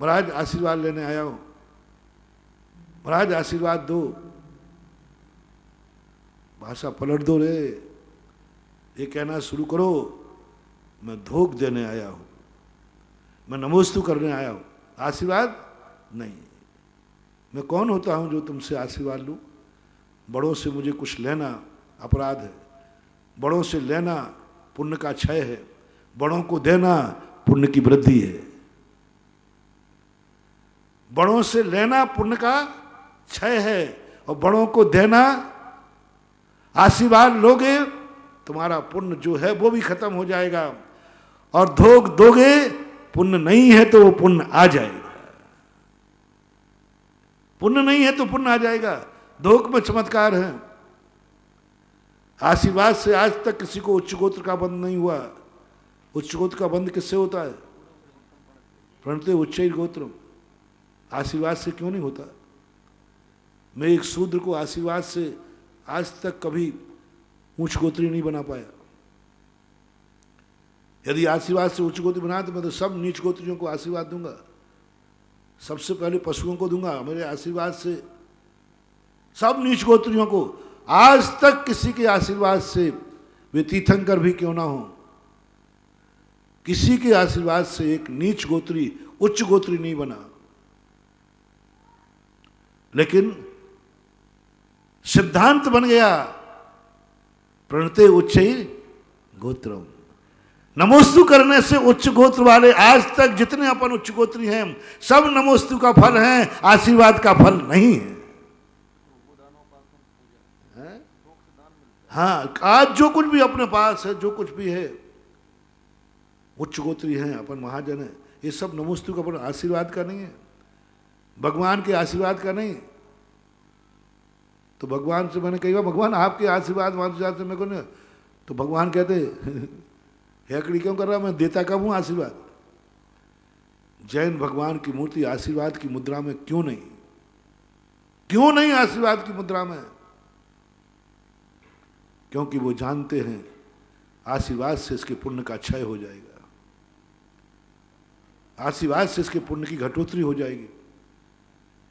महाराज आशीर्वाद लेने आया हूँ, महाराज आशीर्वाद दो। भाषा पलट दो रे। ये कहना शुरू करो, मैं धोख देने आया हूँ, मैं नमोस्तु करने आया हूँ, आशीर्वाद नहीं। मैं कौन होता हूँ जो तुमसे आशीर्वाद लूँ? बड़ों से मुझे कुछ लेना अपराध है, बड़ों से लेना पुण्य का क्षय है, बड़ों को देना पुण्य की वृद्धि है। बड़ों से लेना पुण्य का क्षय है और बड़ों को देना, आशीर्वाद लोगे तुम्हारा पुण्य जो है वो भी खत्म हो जाएगा, और धोख दोगे पुण्य नहीं है तो वो पुण्य आ जाएगा। पुण्य नहीं है तो पुण्य आ जाएगा। धोख में चमत्कार है। आशीर्वाद से आज तक किसी को उच्च गोत्र का बंध नहीं हुआ। उच्च गोत्र का बंध किससे होता है? प्रणते उच्चैर गोत्रम। आशीर्वाद से क्यों नहीं होता? मैं एक शूद्र को आशीर्वाद से आज तक कभी उच्च गोत्री नहीं बना पाया। यदि आशीर्वाद से उच्च गोत्री बना तो मैं तो सब नीच गोत्रियों को आशीर्वाद दूंगा। सबसे पहले पशुओं को दूंगा मेरे आशीर्वाद से, सब नीच गोत्रियों को। आज तक किसी के आशीर्वाद से, वे तीर्थंकर भी क्यों ना हो, किसी के आशीर्वाद से एक नीच गोत्री उच्च गोत्री नहीं बना। लेकिन सिद्धांत बन गया, प्रणते उच्चैर गोत्रम। नमोस्तु करने से उच्च गोत्र वाले आज तक जितने अपन उच्च गोत्री हैं सब नमोस्तु का फल है, आशीर्वाद का फल नहीं है। हाँ, आज जो कुछ भी अपने पास है, जो कुछ भी है, उच्च गोत्री हैं, अपन महाजन है, ये सब नमोस्तु का अपन आशीर्वाद का नहीं है, भगवान के आशीर्वाद का नहीं। तो भगवान से मैंने कही, भगवान आपके आशीर्वाद से मेरे को नहीं, तो भगवान कहते हैकड़ी क्यों कर रहा, मैं देता कब हूं आशीर्वाद। जैन भगवान की मूर्ति आशीर्वाद की मुद्रा में क्यों नहीं, क्यों नहीं आशीर्वाद की मुद्रा में? क्योंकि वो जानते हैं आशीर्वाद से इसके पुण्य का क्षय हो जाएगा, आशीर्वाद से इसके पुण्य की घटोत्तरी हो जाएगी।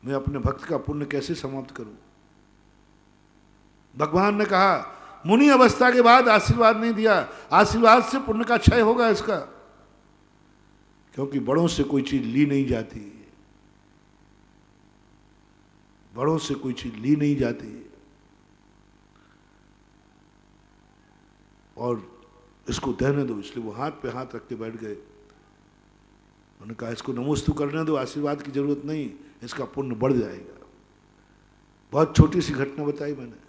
मैं अपने भक्त का पुण्य कैसे समाप्त करूं? भगवान ने कहा मुनि अवस्था के बाद आशीर्वाद नहीं दिया, आशीर्वाद से पुण्य का क्षय होगा इसका, क्योंकि बड़ों से कोई चीज ली नहीं जाती, बड़ों से कोई चीज ली नहीं जाती। और इसको देने दो, इसलिए वो हाथ पे हाथ रख के बैठ गए। उन्होंने कहा इसको नमोस्तु करने दो, आशीर्वाद की जरूरत नहीं, इसका पुण्य बढ़ जाएगा। बहुत छोटी सी घटना बताई मैंने।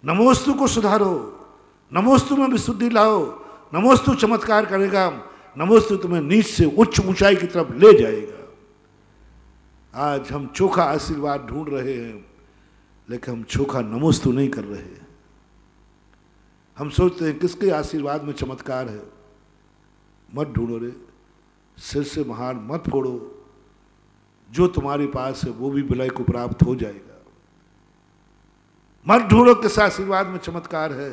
नमोस्तु को सुधारो, नमोस्तु में विशुद्धि लाओ, नमोस्तु चमत्कार करेगा, नमोस्तु तुम्हें नीच से उच्च ऊंचाई की तरफ ले जाएगा। आज हम चोखा आशीर्वाद ढूंढ रहे हैं, लेकिन हम चोखा नमोस्तु नहीं कर रहे हैं। हम सोचते हैं किसके आशीर्वाद में चमत्कार है। मत ढूंढो रे, सिर से महान मत फोड़ो, जो तुम्हारे पास है वो भी विलय को प्राप्त हो जाएगा। मत ढूंढो किस आशीर्वाद में चमत्कार है,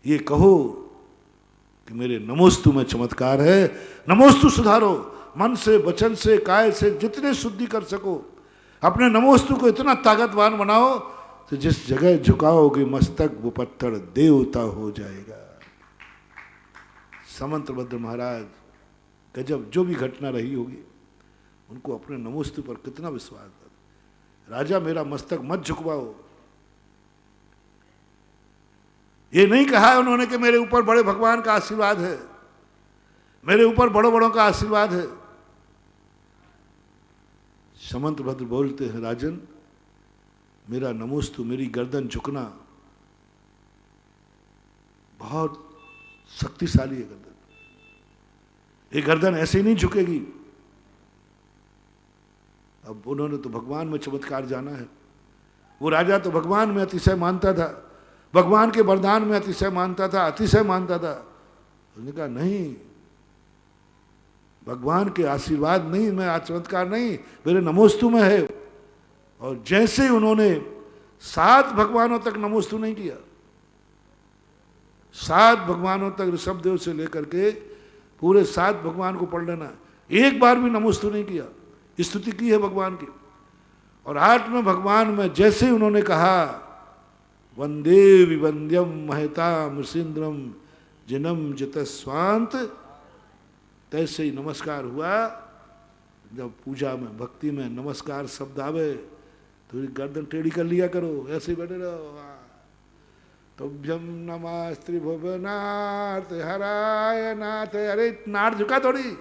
ये कहो कि मेरे नमोस्तु में चमत्कार है। नमोस्तु सुधारो, मन से, वचन से, काय से जितने शुद्धि कर सको, अपने नमोस्तु को इतना ताकतवान बनाओ तो जिस जगह झुकाओगे मस्तक वो पत्थर देवता हो जाएगा। समंतभद्र महाराज गजब, जो भी घटना रही होगी उनको अपने नमोस्तु पर कितना विश्वास था। राजा मेरा मस्तक मत झुकवाओ, ये नहीं कहा उन्होंने कि मेरे ऊपर बड़े भगवान का आशीर्वाद है, मेरे ऊपर बड़ों बड़ों का आशीर्वाद है। समंतभद्र बोलते हैं राजन, मेरा नमोस्तु, मेरी गर्दन झुकना बहुत शक्तिशाली है। गर्दन, ये गर्दन ऐसे ही नहीं झुकेगी। अब उन्होंने तो भगवान में चमत्कार जाना है। वो राजा तो भगवान में अतिशय मानता था, भगवान के वरदान में अतिशय मानता था, अतिशय मानता था। उसने कहा नहीं, भगवान के आशीर्वाद नहीं, मैं चमत्कार नहीं, मेरे नमोस्तु में है। और जैसे ही उन्होंने 7 भगवानों तक नमोस्तु नहीं किया, 7 भगवानों तक, ऋषभदेव से लेकर के पूरे 7 भगवान को पढ़ लेना, एक बार भी नमोस्तु नहीं किया, स्तुति की है भगवान की। और 8वें भगवान में जैसे ही उन्होंने कहा वंदे विवंद्यम महता मृषीन्द्रम जिनम जितस्वांत, तैसे ही नमस्कार हुआ। जब पूजा में, भक्ति में नमस्कार शब्द आवे तो गर्दन टेढ़ी कर लिया करो, ऐसे बैठे रहो। तुभ्यम नमः त्रिभुवनाथ हराय नाथ। अरे नाड़ झुका थोड़ी,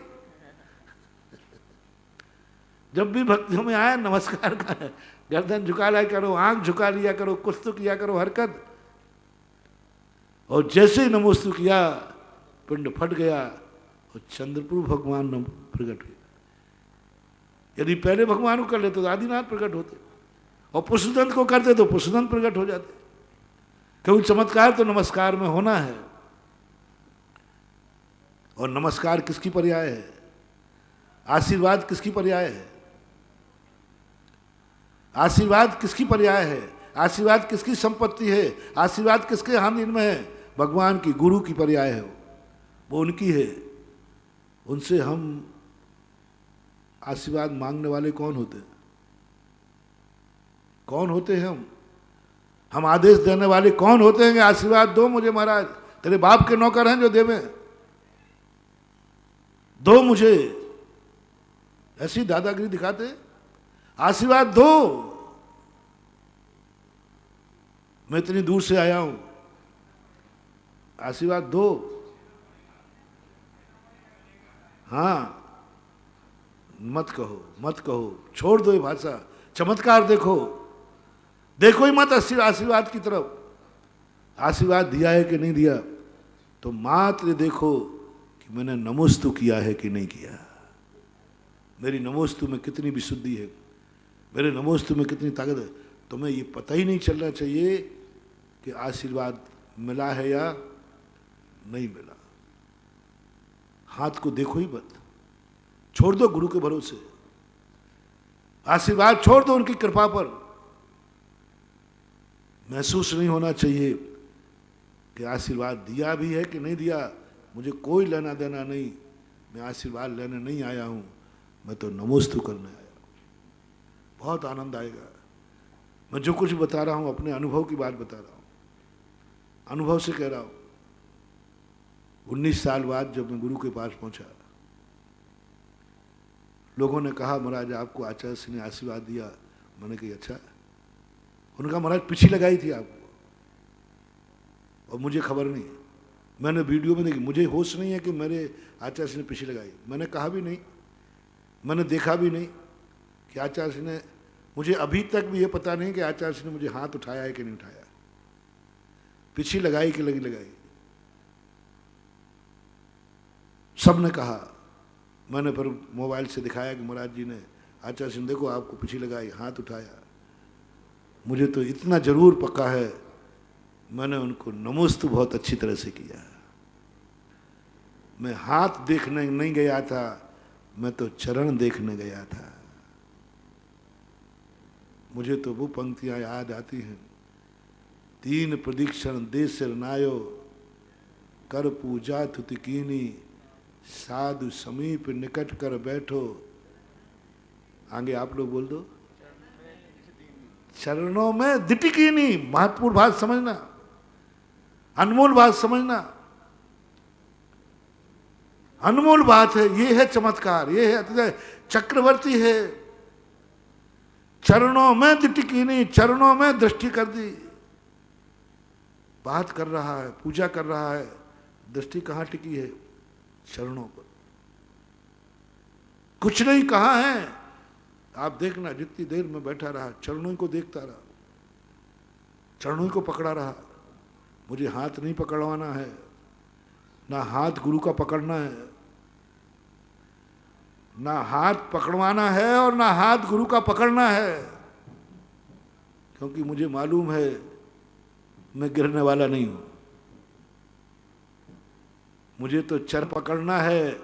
जब भी भक्तियों में आए नमस्कार का गर्दन झुका लिया करो, आंख झुका लिया करो, कुछ तो किया करो हरकत। और जैसे ही नमोस्तु किया पिंड फट गया और चंद्रपुर भगवान प्रकट हुए। यदि पहले भगवान को कर लेते तो आदिनाथ प्रकट होते, और पुष्पदंत को करते तो पुष्पदंत प्रकट हो जाते। क्योंकि चमत्कार तो नमस्कार में होना है। और नमस्कार किसकी पर्याय है? आशीर्वाद किसकी पर्याय है? आशीर्वाद किसकी पर्याय है? आशीर्वाद किसकी संपत्ति है? आशीर्वाद किसके हानि में है? भगवान की, गुरु की पर्याय है, वो उनकी है। उनसे हम आशीर्वाद मांगने वाले कौन होते हैं? कौन होते हैं हम आदेश देने वाले कौन होते हैं कि आशीर्वाद दो मुझे महाराज, तेरे बाप के नौकर हैं जो देवे, दो मुझे। ऐसी दादागिरी दिखाते, आशीर्वाद दो, मैं इतनी दूर से आया हूं, आशीर्वाद दो। हाँ, मत कहो, मत कहो, छोड़ दो ये भाषा। चमत्कार देखो, देखो ही मत आशीर्वाद की तरफ। आशीर्वाद दिया है कि नहीं दिया, तो मात्र देखो कि मैंने नमोस्तु किया है कि नहीं किया, मेरी नमोस्तु में कितनी विशुद्धि है, मेरे नमोस्तु में कितनी ताकत है। तुम्हें ये पता ही नहीं चलना चाहिए कि आशीर्वाद मिला है या नहीं मिला। हाथ को देखो ही मत, छोड़ दो गुरु के भरोसे, आशीर्वाद छोड़ दो उनकी कृपा पर। महसूस नहीं होना चाहिए कि आशीर्वाद दिया भी है कि नहीं दिया, मुझे कोई लेना देना नहीं, मैं आशीर्वाद लेने नहीं आया हूं, मैं तो नमोस्तु करने आया। बहुत आनंद आएगा। मैं जो कुछ बता रहा हूं अपने अनुभव की बात बता रहा हूं, अनुभव से कह रहा हूं। 19 साल बाद जब मैं गुरु के पास पहुंचा, लोगों ने कहा महाराज आपको आचार्य सिंह ने आशीर्वाद दिया। मैंने कहा अच्छा। उन्होंने कहा महाराज पिछी लगाई थी आपको और मुझे खबर नहीं, मैंने वीडियो में देखी, मुझे होश नहीं है कि मेरे आचार्य सिंह ने पिछी लगाई। मैंने कहा भी नहीं, मैंने देखा भी नहीं कि आचार्य सिंह ने, मुझे अभी तक भी ये पता नहीं कि आचार्य सिंह ने मुझे हाथ उठाया है कि नहीं उठाया, पिछी लगाई कि लगी लगाई। सब ने कहा। मैंने फिर मोबाइल से दिखाया कि महाराज जी ने, आचार्य सिंह देखो आपको पिछी लगाई, हाथ उठाया। मुझे तो इतना जरूर पक्का है, मैंने उनको नमोस्तु बहुत अच्छी तरह से किया। मैं हाथ देखने नहीं गया था, मैं तो चरण देखने गया था। मुझे तो वो पंक्तियां याद आती हैं, तीन प्रदीक्षण दे सिर नायो, कर पूजा तुति कीनी, साधु समीप निकट कर बैठो। आगे आप लोग बोल दो। चरणों में दिटी कीनी। महत्वपूर्ण बात समझना, अनमोल बात समझना, अनमोल बात है। ये है चमत्कार, ये है चक्रवर्ती है। चरणों में दिटी कीनी, चरणों में दृष्टि कर दी। बात कर रहा है, पूजा कर रहा है, दृष्टि कहां टिकी है? चरणों पर। कुछ नहीं कहा है। आप देखना, जितनी देर में बैठा रहा, चरणों को देखता रहा, चरणों को पकड़ा रहा। मुझे हाथ नहीं पकड़वाना है, ना हाथ गुरु का पकड़ना है, ना हाथ पकड़वाना है और ना हाथ गुरु का पकड़ना है, क्योंकि मुझे मालूम है मैं गिरने वाला नहीं हूं। मुझे तो चर पकड़ना है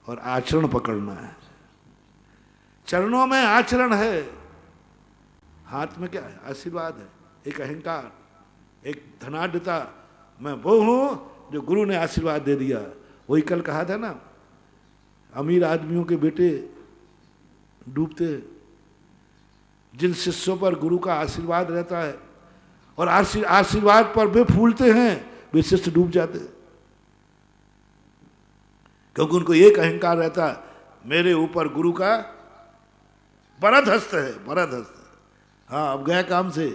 और आचरण पकड़ना है। चरणों में आचरण है, हाथ में क्या है? आशीर्वाद है, एक अहंकार, एक धनाढ्यता। मैं वो हूं जो गुरु ने आशीर्वाद दे दिया। वही कल कहा था ना, अमीर आदमियों के बेटे डूबते हैं, जिन शिष्यों पर गुरु का आशीर्वाद रहता है और आशीर्वाद पर वे फूलते हैं, वे शिष्य डूब जाते हैं, क्योंकि उनको एक अहंकार रहता है, मेरे ऊपर गुरु का बरद हस्त है, बरद हस्त। हाँ, अब गया काम से,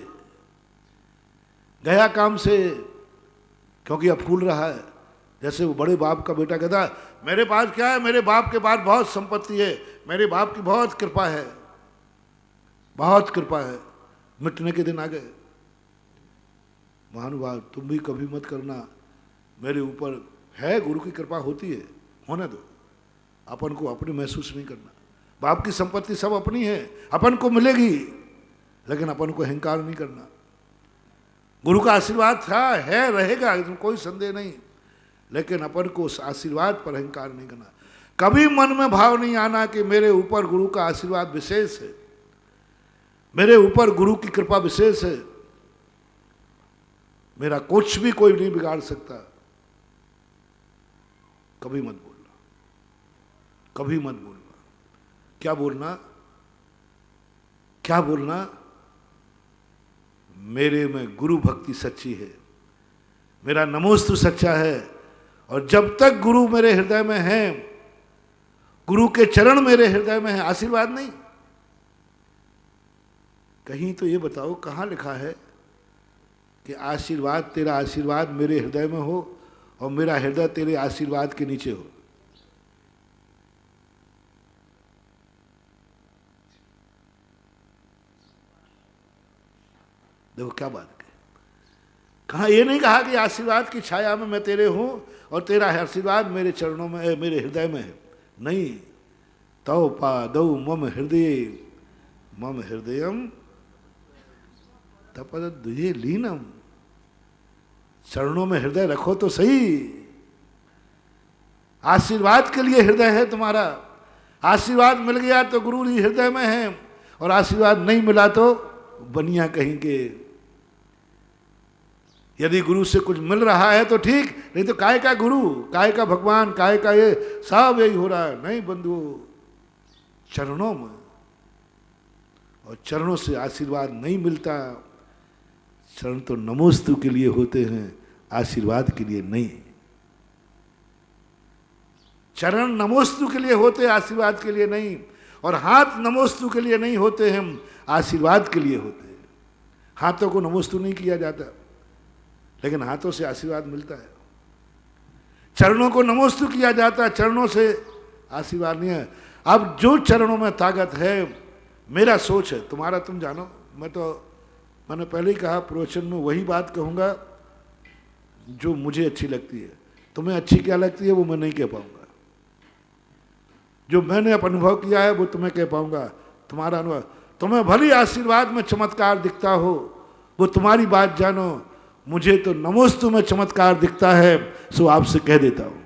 गया काम से, क्योंकि अब फूल रहा है। जैसे वो बड़े बाप का बेटा कहता, मेरे पास क्या है, मेरे बाप के पास बहुत संपत्ति है, मेरे बाप की बहुत कृपा है, बहुत कृपा है। मिटने के दिन आ गए। महानुभाव, तुम भी कभी मत करना, मेरे ऊपर है, गुरु की कृपा होती है, होने दो। अपन को अपने महसूस नहीं करना। बाप की संपत्ति सब अपनी है, अपन को मिलेगी, लेकिन अपन को अहंकार नहीं करना। गुरु का आशीर्वाद था, है, रहेगा, इसमें कोई संदेह नहीं, लेकिन अपन को उस आशीर्वाद पर अहंकार नहीं करना। कभी मन में भाव नहीं आना कि मेरे ऊपर गुरु का आशीर्वाद विशेष है, मेरे ऊपर गुरु की कृपा विशेष है, मेरा कुछ भी कोई नहीं बिगाड़ सकता। कभी मत बोलना, कभी मत बोलना। क्या बोलना? क्या बोलना? मेरे में गुरु भक्ति सच्ची है, मेरा नमोस्तु सच्चा है, और जब तक गुरु मेरे हृदय में है, गुरु के चरण मेरे हृदय में है, आशीर्वाद नहीं। कहीं तो ये बताओ, कहाँ लिखा है कि आशीर्वाद, तेरा आशीर्वाद मेरे हृदय में हो और मेरा हृदय तेरे आशीर्वाद के नीचे हो? देखो क्या बात है। कहा, ये नहीं कहा कि आशीर्वाद की छाया में मैं तेरे हूं और तेरा आशीर्वाद मेरे चरणों में, मेरे हृदय में है। नहीं, तव पादौ मम हृदय, मम हृदयम तपद्विजे लीनम। चरणों में हृदय रखो तो सही। आशीर्वाद के लिए हृदय है तुम्हारा। आशीर्वाद मिल गया तो गुरु जी हृदय में है, और आशीर्वाद नहीं मिला तो बनिया कहेंगे। यदि गुरु से कुछ मिल रहा है तो ठीक, नहीं तो काय का गुरु, काय का भगवान, काय का ये सब यही हो रहा है। नहीं बंधु, चरणों में, और चरणों से आशीर्वाद नहीं मिलता। चरण तो नमोस्तु के लिए होते हैं, आशीर्वाद के लिए नहीं। चरण नमोस्तु के लिए होते, आशीर्वाद के लिए नहीं। और हाथ नमोस्तु के लिए नहीं होते हैं, आशीर्वाद के लिए होते हैं। हाथों को नमोस्तु नहीं किया जाता, लेकिन हाथों से आशीर्वाद मिलता है। चरणों को नमोस्तु किया जाता है, चरणों से आशीर्वाद नहीं है। अब जो चरणों में ताकत है, मेरा सोच है, तुम्हारा तुम जानो। मैंने पहले ही कहा, प्रवचन में वही बात कहूँगा जो मुझे अच्छी लगती है। तुम्हें अच्छी क्या लगती है वो मैं नहीं कह पाऊँगा। जो मैंने अनुभव किया है वो तुम्हें कह पाऊँगा। तुम्हारा अनुभव, तुम्हें भली आशीर्वाद में चमत्कार दिखता हो, वो तुम्हारी बात जानो। मुझे तो नमोस्तु में चमत्कार दिखता है, सो आपसे कह देता हूँ।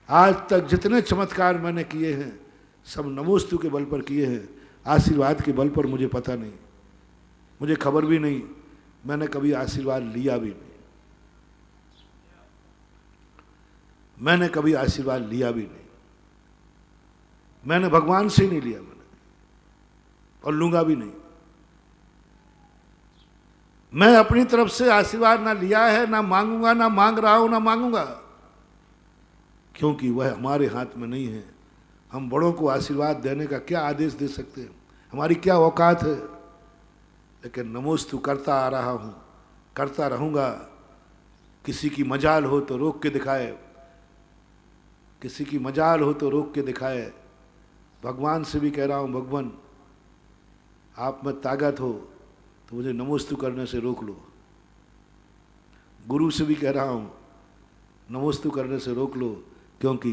आज तक जितने चमत्कार मैंने किए हैं, सब नमोस्तु के बल पर किए हैं। आशीर्वाद के बल पर मुझे पता नहीं, मुझे खबर भी नहीं। मैंने कभी आशीर्वाद लिया भी नहीं। मैंने कभी आशीर्वाद लिया भी नहीं। मैंने भगवान से ही नहीं लिया, मैंने, और लूंगा भी नहीं। मैं अपनी तरफ से आशीर्वाद ना लिया है, ना मांगूंगा, ना मांग रहा हूं, ना मांगूंगा, क्योंकि वह हमारे हाथ में नहीं है। हम बड़ों को आशीर्वाद देने का क्या आदेश दे सकते हैं? हमारी क्या औकात है? लेकिन नमोस्तु करता आ रहा हूं, करता रहूंगा। किसी की मजाल हो तो रोक के दिखाए, किसी की मजाल हो तो रोक के दिखाए। भगवान से भी कह रहा हूं, भगवान आप में ताकत हो तो मुझे नमोस्तु करने से रोक लो। गुरु से भी कह रहा हूं, नमोस्तु करने से रोक लो, क्योंकि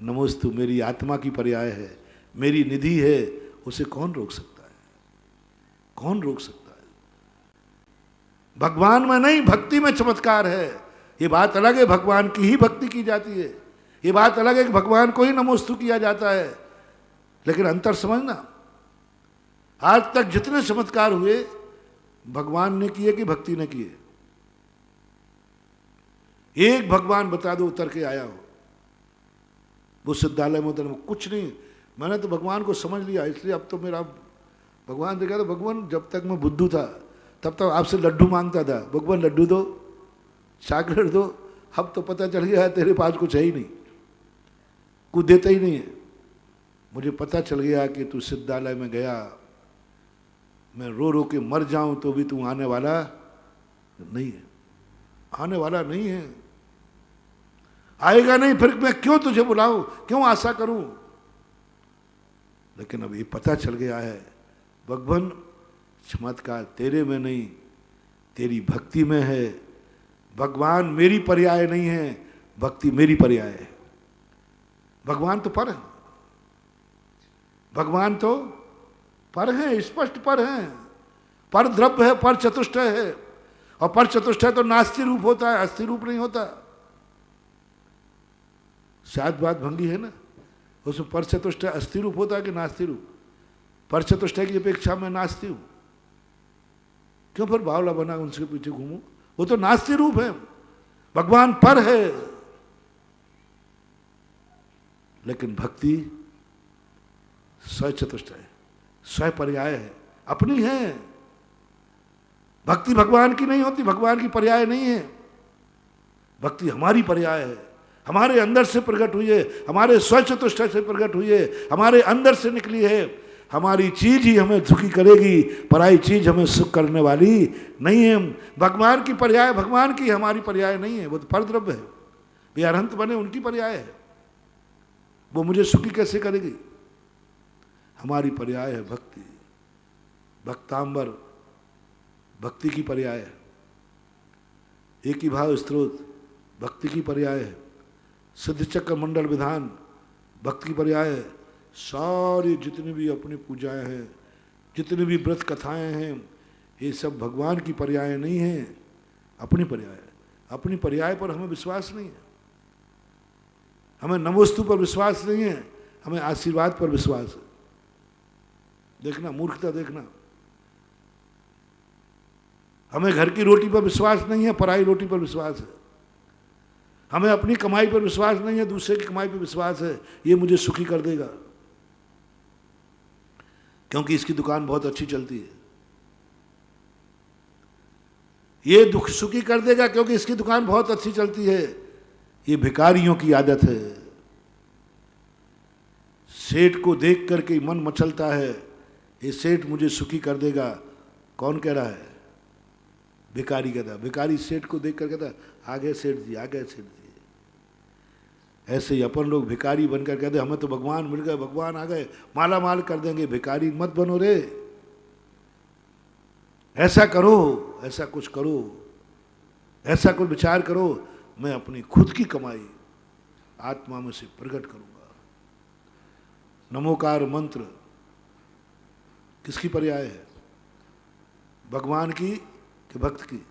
नमोस्तु मेरी आत्मा की पर्याय है, मेरी निधि है। उसे कौन रोक सकता है? कौन रोक सकता है? भगवान में नहीं, भक्ति में चमत्कार है। ये बात अलग है, भगवान की ही भक्ति की जाती है। ये बात अलग है कि भगवान को ही नमोस्तु किया जाता है। लेकिन अंतर समझना, आज तक जितने चमत्कार हुए भगवान ने किए कि भक्ति ने किए? एक भगवान बता दो उतर के आया हो। वो सिद्धालय में उतर, कुछ नहीं। मैंने तो भगवान को समझ लिया, इसलिए अब तो मेरा भगवान देखा। तो भगवान, जब तक मैं बुद्धू था तब तक आपसे लड्डू मांगता था, भगवान लड्डू दो, चॉकलेट दो। अब तो पता चल गया है तेरे पास कुछ है ही नहीं, कुछ देता ही नहीं है। मुझे पता चल गया कि तू सिद्धालय में गया, मैं रो रो के मर जाऊं तो भी तू आने वाला नहीं है, आने वाला नहीं है, आएगा नहीं। फिर मैं क्यों तुझे बुलाऊं, क्यों आशा करूं? लेकिन अब ये पता चल गया है, भगवान चमत्कार तेरे में नहीं, तेरी भक्ति में है। भगवान मेरी पर्याय नहीं है, भक्ति मेरी पर्याय है। भगवान तो पर है, भगवान तो पर है, स्पष्ट पर है। पर द्रव्य है, पर चतुष्टय है। और पर चतुष्टय तो नास्ति रूप होता है, अस्थि रूप नहीं होता। शायद बात भंगी है ना, उसमें पर चतुष्टय अस्थि रूप होता है कि नास्ति रूप? पर चतुष्टय की अपेक्षा मैं नास्ति हूं, क्यों फिर बावला बना उनके पीछे घूमूं? वो तो नास्ति रूप है, भगवान पर है। लेकिन भक्ति स्वचतुष्टय, स्वय पर्याय है, अपनी है। भक्ति भगवान की नहीं होती, भगवान की पर्याय नहीं है। भक्ति हमारी पर्याय है, हमारे अंदर से प्रकट हुई है, हमारे स्वचतुष्टय से प्रकट हुई है, हमारे अंदर से निकली है। हमारी चीज ही हमें दुखी करेगी, पराई चीज हमें सुख करने वाली नहीं है। भगवान की पर्याय भगवान की, हमारी पर्याय नहीं है। वो तो पर द्रव्य है, वे अरहंत बने, उनकी पर्याय है। वो मुझे सुखी कैसे करेगी? हमारी पर्याय है भक्ति, भक्तांबर, भक्ति की पर्याय है। एक ही भाव स्रोत भक्ति की पर्याय है, सिद्ध चक्र मंडल विधान भक्ति की पर्याय है, सारी जितनी भी अपनी पूजाएं हैं, जितनी भी व्रत कथाएं हैं, ये सब भगवान की पर्याय नहीं है, अपनी पर्याय है। अपनी पर्याय पर हमें विश्वास नहीं है, हमें नमोस्तु पर विश्वास नहीं है, हमें आशीर्वाद पर विश्वास है। देखना मूर्खता, देखना हमें घर की रोटी पर विश्वास नहीं है, पराई रोटी पर विश्वास है। हमें अपनी कमाई पर विश्वास नहीं है, दूसरे की कमाई पर विश्वास है, ये मुझे सुखी कर देगा क्योंकि इसकी दुकान बहुत अच्छी चलती है। ये दुख सुखी कर देगा क्योंकि इसकी दुकान बहुत अच्छी चलती है। ये भिखारियों की आदत है। सेठ को देख करके मन मचलता है, ये सेठ मुझे सुखी कर देगा। कौन कह रहा है? भिखारी कहता है। भिखारी सेठ को देख कर कहता है, आगे सेठ जी, आगे सेठ जी। ऐसे ही अपन लोग भिखारी बनकर कहते हमें तो भगवान मिल गए, भगवान आ गए, माला माल कर देंगे। भिखारी मत बनो रे, ऐसा करो, ऐसा कुछ करो, ऐसा कुछ विचार करो, मैं अपनी खुद की कमाई आत्मा में से प्रकट करूंगा। नमोकार मंत्र किसकी पर्याय है? भगवान की कि भक्त की?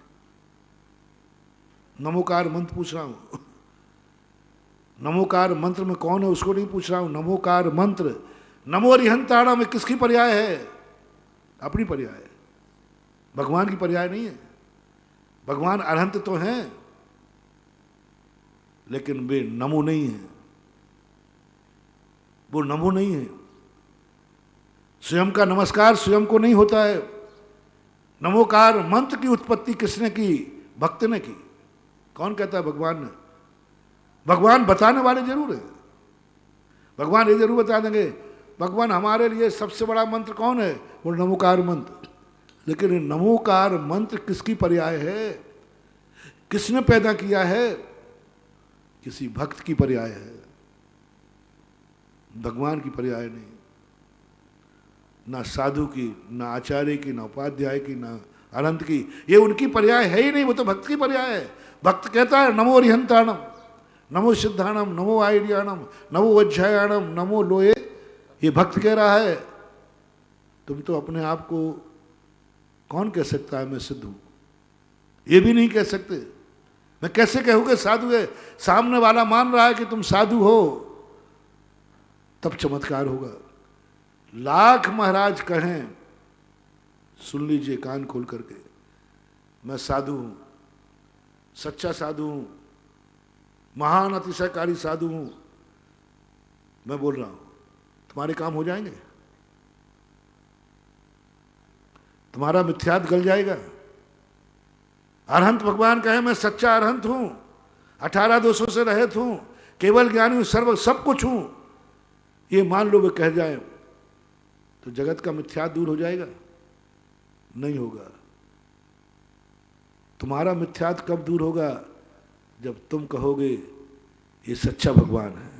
नमोकार मंत्र पूछ रहा हूं। नमोकार मंत्र में कौन है उसको नहीं पूछ रहा हूं। नमोकार मंत्र, नमो अरिहंताणा में किसकी पर्याय है? अपनी पर्याय है, भगवान की पर्याय नहीं है। भगवान अरहंत तो हैं लेकिन वे नमो नहीं है, वो नमो नहीं है। स्वयं का नमस्कार स्वयं को नहीं होता है। नमोकार मंत्र की उत्पत्ति किसने की? भक्त ने की। कौन कहता है? भगवान ने। भगवान बताने वाले जरूर है। भगवान ये जरूर बता देंगे, भगवान हमारे लिए सबसे बड़ा मंत्र कौन है? वो नमोकार मंत्र। लेकिन नमोकार मंत्र किसकी पर्याय है? किसने पैदा किया है? किसी भक्त की पर्याय है, भगवान की पर्याय नहीं। ना साधु की, ना आचार्य की, ना उपाध्याय की, ना अनंत की, ये उनकी पर्याय है ही नहीं, वो तो भक्त की पर्याय है। भक्त कहता है नमो अरिहंताणम, नमो सिद्धाणम, नमो आयर्याणम, नमो वज्रायाणम, नमो लोहे। ये भक्त कह रहा है। तुम तो अपने आप को कौन कह सकता है मैं सिद्ध हूं? ये भी नहीं कह सकते। मैं कैसे कहूँगा साधु है? सामने वाला मान रहा है कि तुम साधु हो, तब चमत्कार होगा। लाख महाराज कहें, सुन लीजिए कान खोल करके, मैं साधु हूं, सच्चा साधु हूं, महान अतिशयकारी साधु हूं, मैं बोल रहा हूं, तुम्हारे काम हो जाएंगे? तुम्हारा मिथ्यात गल जाएगा? अरहंत भगवान कहे मैं सच्चा अरहंत हूं, 18 दोषों से रहित हूं, केवल ज्ञानी हूं, सर्व सब कुछ हूं, ये मान लो वे कह जाए तो जगत का मिथ्यात दूर हो जाएगा? नहीं होगा। तुम्हारा मिथ्यात कब दूर होगा? जब तुम कहोगे ये सच्चा भगवान है,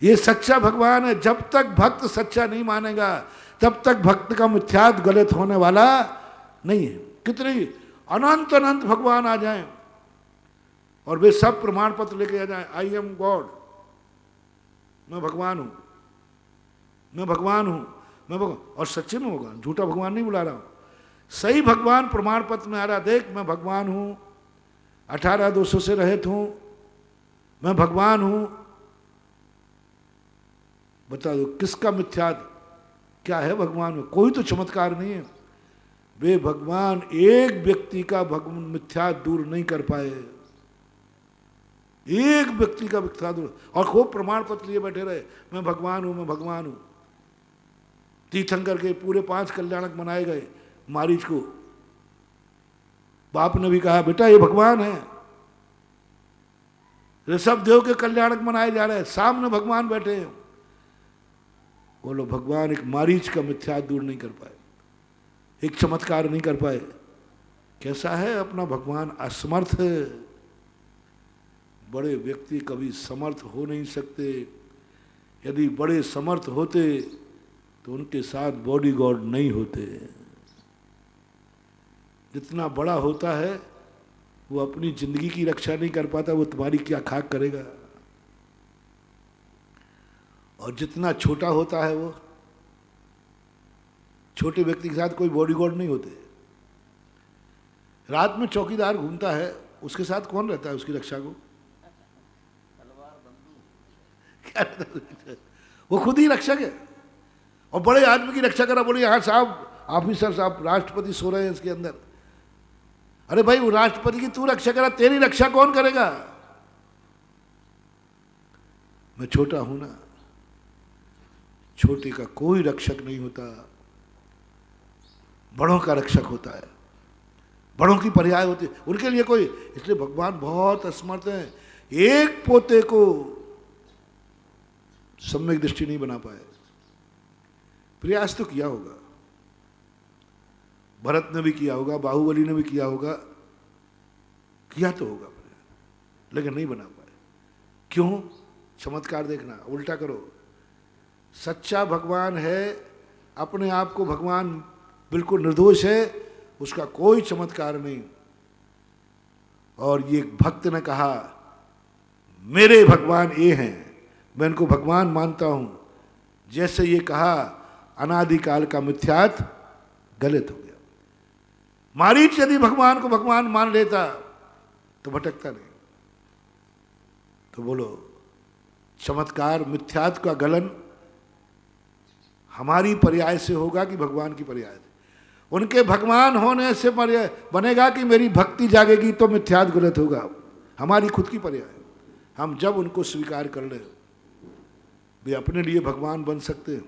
ये सच्चा भगवान है। जब तक भक्त सच्चा नहीं मानेगा तब तक भक्त का मिथ्यात गलत होने वाला नहीं है। कितने अनंत अनंत भगवान आ जाएं और वे सब प्रमाण पत्र लेके आ जाएं, आई एम गॉड, मैं भगवान हूं, मैं भगवान हूं, मैं भगवान। और सच्चे में भगवान, झूठा भगवान नहीं बुला रहा हूं, सही भगवान प्रमाण पत्र में आ रहा, देख मैं भगवान हूं, 18 दोषों से रहित हूं, मैं भगवान हूं। बता दो किसका मिथ्यात क्या है भगवान में? कोई तो चमत्कार नहीं है। वे भगवान एक व्यक्ति का भगवान मिथ्यात दूर नहीं कर पाए, एक व्यक्ति का मिथ्यात दूर, और खूब प्रमाण पत्र लिए बैठे रहे, मैं भगवान हूं, मैं भगवान हूं। तीर्थंकर के पूरे 5 कल्याणक मनाए गए। मारीच को बाप ने भी कहा बेटा ये भगवान है। ऋषभ देव के कल्याणक मनाए जा रहे हैं, सामने भगवान बैठे हैं। बोलो भगवान एक मारीच का मिथ्यात दूर नहीं कर पाए, एक चमत्कार नहीं कर पाए। कैसा है अपना भगवान? असमर्थ है। बड़े व्यक्ति कभी समर्थ हो नहीं सकते। यदि बड़े समर्थ होते तो उनके साथ बॉडीगार्ड नहीं होते। जितना बड़ा होता है वो अपनी जिंदगी की रक्षा नहीं कर पाता, वो तुम्हारी क्या खाक करेगा। और जितना छोटा होता है, वो छोटे व्यक्ति के साथ कोई बॉडीगार्ड नहीं होते। रात में चौकीदार घूमता है, उसके साथ कौन रहता है उसकी रक्षा को? क्या रहता है? वो खुद ही रक्षक है। और बड़े आदमी की रक्षा करा, बोले यहाँ साहब, ऑफिसर साहब, राष्ट्रपति सो रहे हैं इसके अंदर। अरे भाई, वो राष्ट्रपति की तू रक्षा करा, तेरी रक्षा कौन करेगा? मैं छोटा हूं ना। छोटे का कोई रक्षक नहीं होता, बड़ों का रक्षक होता है, बड़ों की पर्याय होती है उनके लिए कोई। इसलिए भगवान बहुत असमर्थ हैं, एक पोते को सम्यक दृष्टि नहीं बना पाए। प्रयास तो किया होगा, भरत ने भी किया होगा, बाहुबली ने भी किया होगा, किया तो होगा, लेकिन नहीं बना पाए। क्यों? चमत्कार देखना, उल्टा करो। सच्चा भगवान है, अपने आप को भगवान बिल्कुल निर्दोष है, उसका कोई चमत्कार नहीं। और ये भक्त ने कहा मेरे भगवान ये हैं, मैं इनको भगवान मानता हूं। जैसे ये कहा, अनादिकाल का मिथ्यात्व गलत हो गया। मारीच यदि भगवान को भगवान मान लेता तो भटकता नहीं। तो बोलो, चमत्कार मिथ्यात्व का गलन हमारी पर्याय से होगा कि भगवान की पर्याय से? उनके भगवान होने से पर्याय बनेगा कि मेरी भक्ति जागेगी तो मिथ्यात्व गलत होगा? हमारी खुद की पर्याय। हम जब उनको स्वीकार कर ले, वे अपने लिए भगवान बन सकते हैं,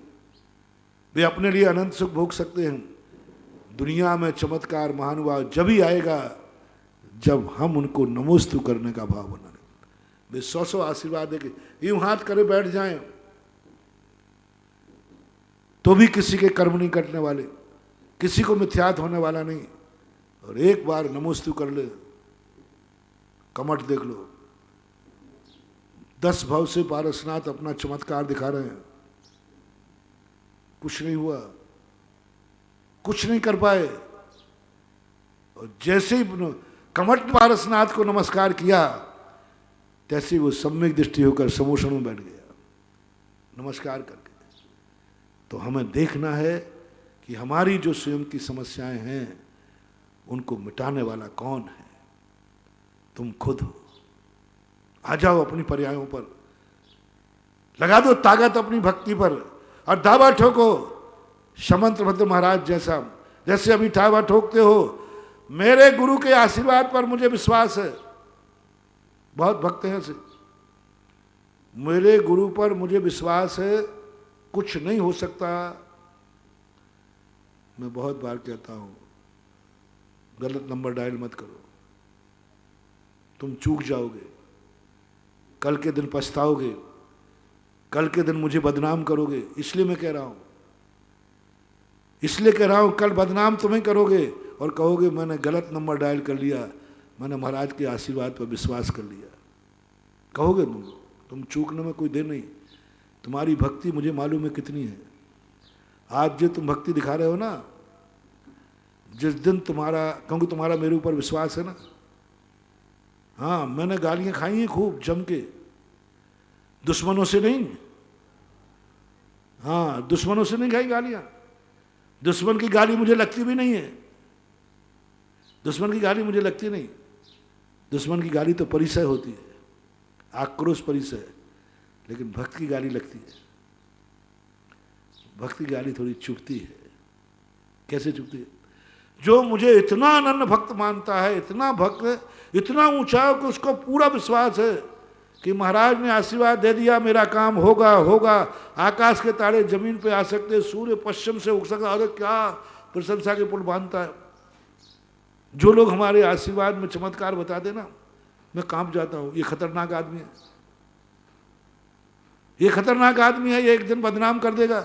वे अपने लिए अनंत सुख भोग सकते हैं। दुनिया में चमत्कार महानुभाव जब ही आएगा जब हम उनको नमोस्तु करने का भाव बना लें। वे 100 आशीर्वाद देके यूं हाथ करे बैठ जाएं तो भी किसी के कर्म नहीं कटने वाले, किसी को मिथ्यात होने वाला नहीं। और एक बार नमोस्तु कर ले, कमठ देख लो, 10 भव से पारसनाथ अपना चमत्कार दिखा रहे हैं, कुछ नहीं हुआ, कुछ नहीं कर पाए। और जैसे ही कमठ पारसनाथ को नमस्कार किया, तैसे ही वो सम्यक दृष्टि होकर समोषण में बैठ गया नमस्कार करके। तो हमें देखना है कि हमारी जो स्वयं की समस्याएं हैं उनको मिटाने वाला कौन है? तुम खुद हो। आ जाओ अपनी पर्यायों पर, लगा दो ताकत अपनी भक्ति पर और दावा ठोको समंत भद्र महाराज जैसा। जैसे अभी दावा ठोकते हो, मेरे गुरु के आशीर्वाद पर मुझे विश्वास है। बहुत भक्त हैं ऐसे, मेरे गुरु पर मुझे विश्वास है, कुछ नहीं हो सकता। मैं बहुत बार कहता हूं, गलत नंबर डायल मत करो, तुम चूक जाओगे, कल के दिन पछताओगे, कल के दिन मुझे बदनाम करोगे। इसलिए मैं कह रहा हूं, इसलिए कह रहा हूं, कल बदनाम तुम्हें करोगे और कहोगे मैंने गलत नंबर डायल कर लिया, मैंने महाराज के आशीर्वाद पर विश्वास कर लिया। कहोगे तुम चूकने में कोई देर नहीं। तुम्हारी भक्ति मुझे मालूम है कितनी है। आज जो तुम भक्ति दिखा रहे हो ना, जिस दिन तुम्हारा, क्योंकि तुम्हारा मेरे ऊपर विश्वास है ना। हाँ, मैंने गालियां खाई हैं खूब जम के, दुश्मनों से नहीं। हाँ, दुश्मनों से नहीं खाई गालियां। दुश्मन की गाली मुझे लगती भी नहीं है, दुश्मन की गाली मुझे लगती नहीं। दुश्मन की गाली तो परिचय होती है, आक्रोश परिचय, लेकिन भक्त की गाली लगती है। भक्त की गाली थोड़ी चुभती है। कैसे चुभती है? जो मुझे इतना अनन्य भक्त मानता है, इतना भक्त, इतना ऊंचा है कि उसको पूरा विश्वास है कि महाराज ने आशीर्वाद दे दिया, मेरा काम होगा होगा। आकाश के तारे जमीन पे आ सकते, सूर्य पश्चिम से उग सकता। अरे क्या प्रशंसा के पुल बांधता है। जो लोग हमारे आशीर्वाद में चमत्कार बता देना, मैं कांप जाता हूं। ये खतरनाक आदमी है, ये खतरनाक आदमी है, ये एक दिन बदनाम कर देगा,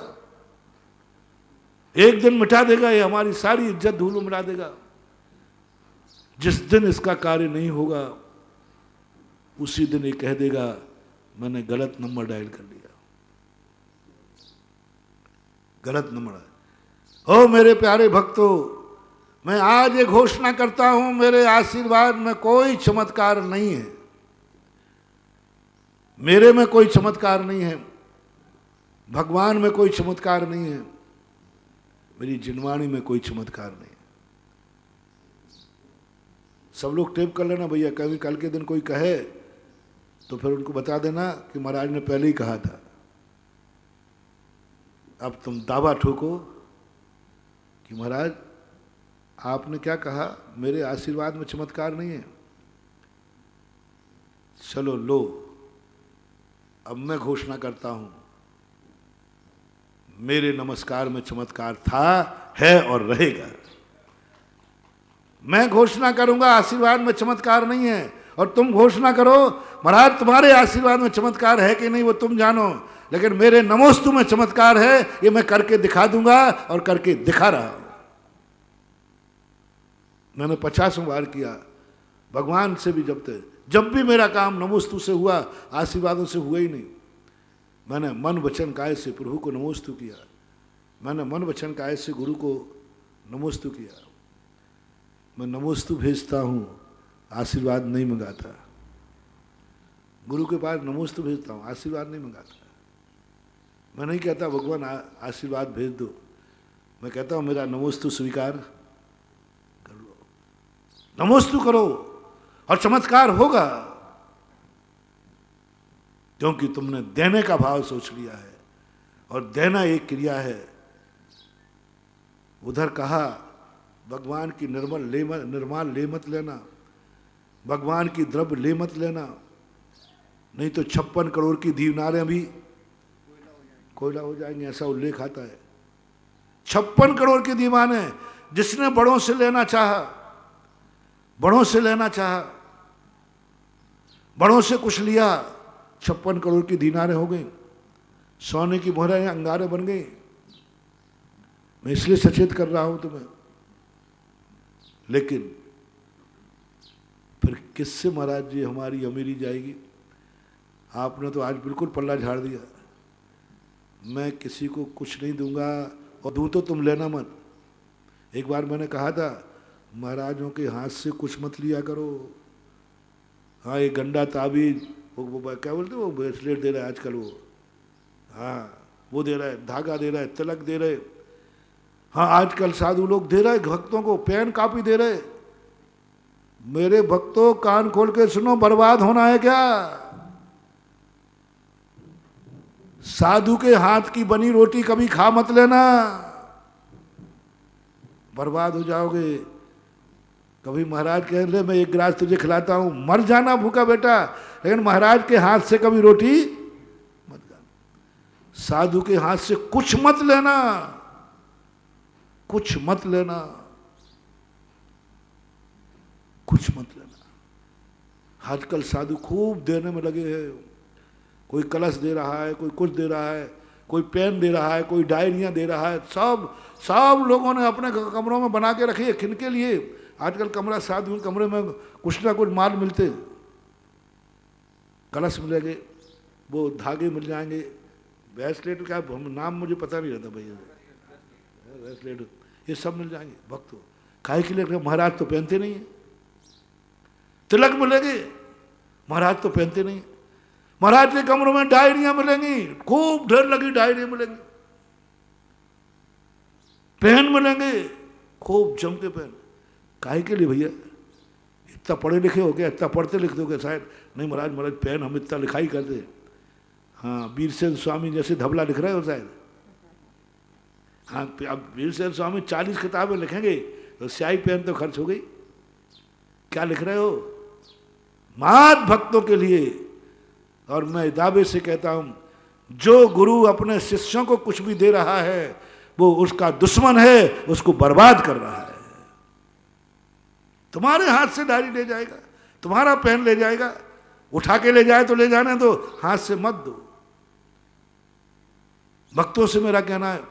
एक दिन मिटा देगा, ये हमारी सारी इज्जत धूल में मिला देगा। जिस दिन इसका कार्य नहीं होगा उसी दिन ये कह देगा मैंने गलत नंबर डायल कर लिया, गलत नंबर। ओ मेरे प्यारे भक्तों, मैं आज ये घोषणा करता हूं, मेरे आशीर्वाद में कोई चमत्कार नहीं है, मेरे में कोई चमत्कार नहीं है, भगवान में कोई चमत्कार नहीं है, मेरी जिनवाणी में कोई चमत्कार नहीं है। सब लोग टेप कर लेना भैया, कभी कल के दिन कोई कहे तो फिर उनको बता देना कि महाराज ने पहले ही कहा था। अब तुम दावा ठोको कि महाराज आपने क्या कहा, मेरे आशीर्वाद में चमत्कार नहीं है। चलो लो, अब मैं घोषणा करता हूं, मेरे नमस्कार में चमत्कार था, है और रहेगा। मैं घोषणा करूंगा आशीर्वाद में चमत्कार नहीं है, और तुम घोषणा करो महाराज तुम्हारे आशीर्वाद में चमत्कार है कि नहीं वो तुम जानो, लेकिन मेरे नमोस्तु में चमत्कार है, ये मैं करके दिखा दूंगा और करके दिखा रहा हूं। मैंने 50 बार किया भगवान से भी, जब भी मेरा काम नमोस्तु से हुआ, आशीर्वादों से हुआ ही नहीं। मैंने मन वचन काय से प्रभु को नमोस्तु किया, मैंने मन वचन काय से गुरु को नमोस्तु किया। मैं नमोस्तु भेजता हूँ, आशीर्वाद नहीं मंगाता। गुरु के पास नमोस्तु भेजता हूँ, आशीर्वाद नहीं मंगाता। मैं नहीं कहता भगवान आशीर्वाद भेज दो, मैं कहता हूँ मेरा नमोस्तु स्वीकार कर लो। नमोस्तु करो और चमत्कार होगा, क्योंकि तुमने देने का भाव सोच लिया है, और देना एक क्रिया है। उधर कहा भगवान की निर्माल ले मत लेना, भगवान की द्रव्य ले मत लेना, नहीं तो 56 करोड़ की दीनारें भी कोयला हो जाएंगे, ऐसा उल्लेख आता है। 56 करोड़ की दीवाने, जिसने बड़ों से लेना चाहा, बड़ों से लेना चाहा, बड़ों से कुछ लिया, 56 करोड़ की दीनारें हो गई, सोने की मोहरें अंगारे बन गई। मैं इसलिए सचेत कर रहा हूं तुम्हें। लेकिन फिर किससे महाराज जी हमारी अमीरी जाएगी? आपने तो आज बिल्कुल पल्ला झाड़ दिया। मैं किसी को कुछ नहीं दूंगा, और दूं तो तुम लेना मत। एक बार मैंने कहा था महाराजों के हाथ से कुछ मत लिया करो। हाँ, ये गंडा ताबीज, वो क्या बोलते वो ब्रेसलेट दे रहा है आजकल, वो हाँ वो दे रहा है, धागा दे रहा है, तिलक दे रहे, हाँ आजकल साधु लोग दे रहे भक्तों को, पेन कापी दे रहे। मेरे भक्तों कान खोल के सुनो, बर्बाद होना है क्या? साधु के हाथ की बनी रोटी कभी खा मत लेना, बर्बाद हो जाओगे। कभी महाराज कह ले मैं एक गिलास तुझे खिलाता हूं, मर जाना भूखा बेटा, लेकिन महाराज के हाथ से कभी रोटी मत खाना। साधु के हाथ से कुछ मत लेना, कुछ मत लेना, कुछ मत लेना। आजकल साधु खूब देने में लगे हैं। कोई कलश दे रहा है, कोई कुछ दे रहा है, कोई पेन दे रहा है, कोई डायरियां दे रहा है। सब लोगों ने अपने कमरों में बना के रखी है किनके लिए? आजकल कमरा साधु कमरे में कुछ ना कुछ माल मिलते, कलश मिलेंगे, वो धागे मिल जाएंगे, ब्रेसलेट का नाम मुझे पता नहीं रहता भैया, ब्रेसलेट ये सब मिल जाएंगे। भक्त काहे के लिए? महाराज तो पहनते नहीं है। तिलक मिलेंगे, महाराज तो पहनते नहीं है। महाराज के कमरों में डायरियां मिलेंगी, खूब ढेर लगी डायरियां मिलेंगी, पेन मिलेंगे, खूब जम के पेन। काहे के लिए भैया? इतना पढ़े लिखे हो गया, इतना पढ़ते लिखते हो गया शायद? नहीं महाराज, महाराज पेन हम इतना लिखाई करते। हाँ, वीरसेन स्वामी जैसे धबला लिख रहे हो शायद। हाँ, अब वीरसेन स्वामी 40 किताबें लिखेंगे तो स्याही पेन तो खर्च हो गई। क्या लिख रहे हो? मात भक्तों के लिए। और मैं दावे से कहता हूं, जो गुरु अपने शिष्यों को कुछ भी दे रहा है वो उसका दुश्मन है, उसको बर्बाद कर रहा है। तुम्हारे हाथ से डायरी ले जाएगा, तुम्हारा पेन ले जाएगा, उठा के ले जाए तो ले जाने दो, हाथ से मत दो। भक्तों से मेरा कहना है,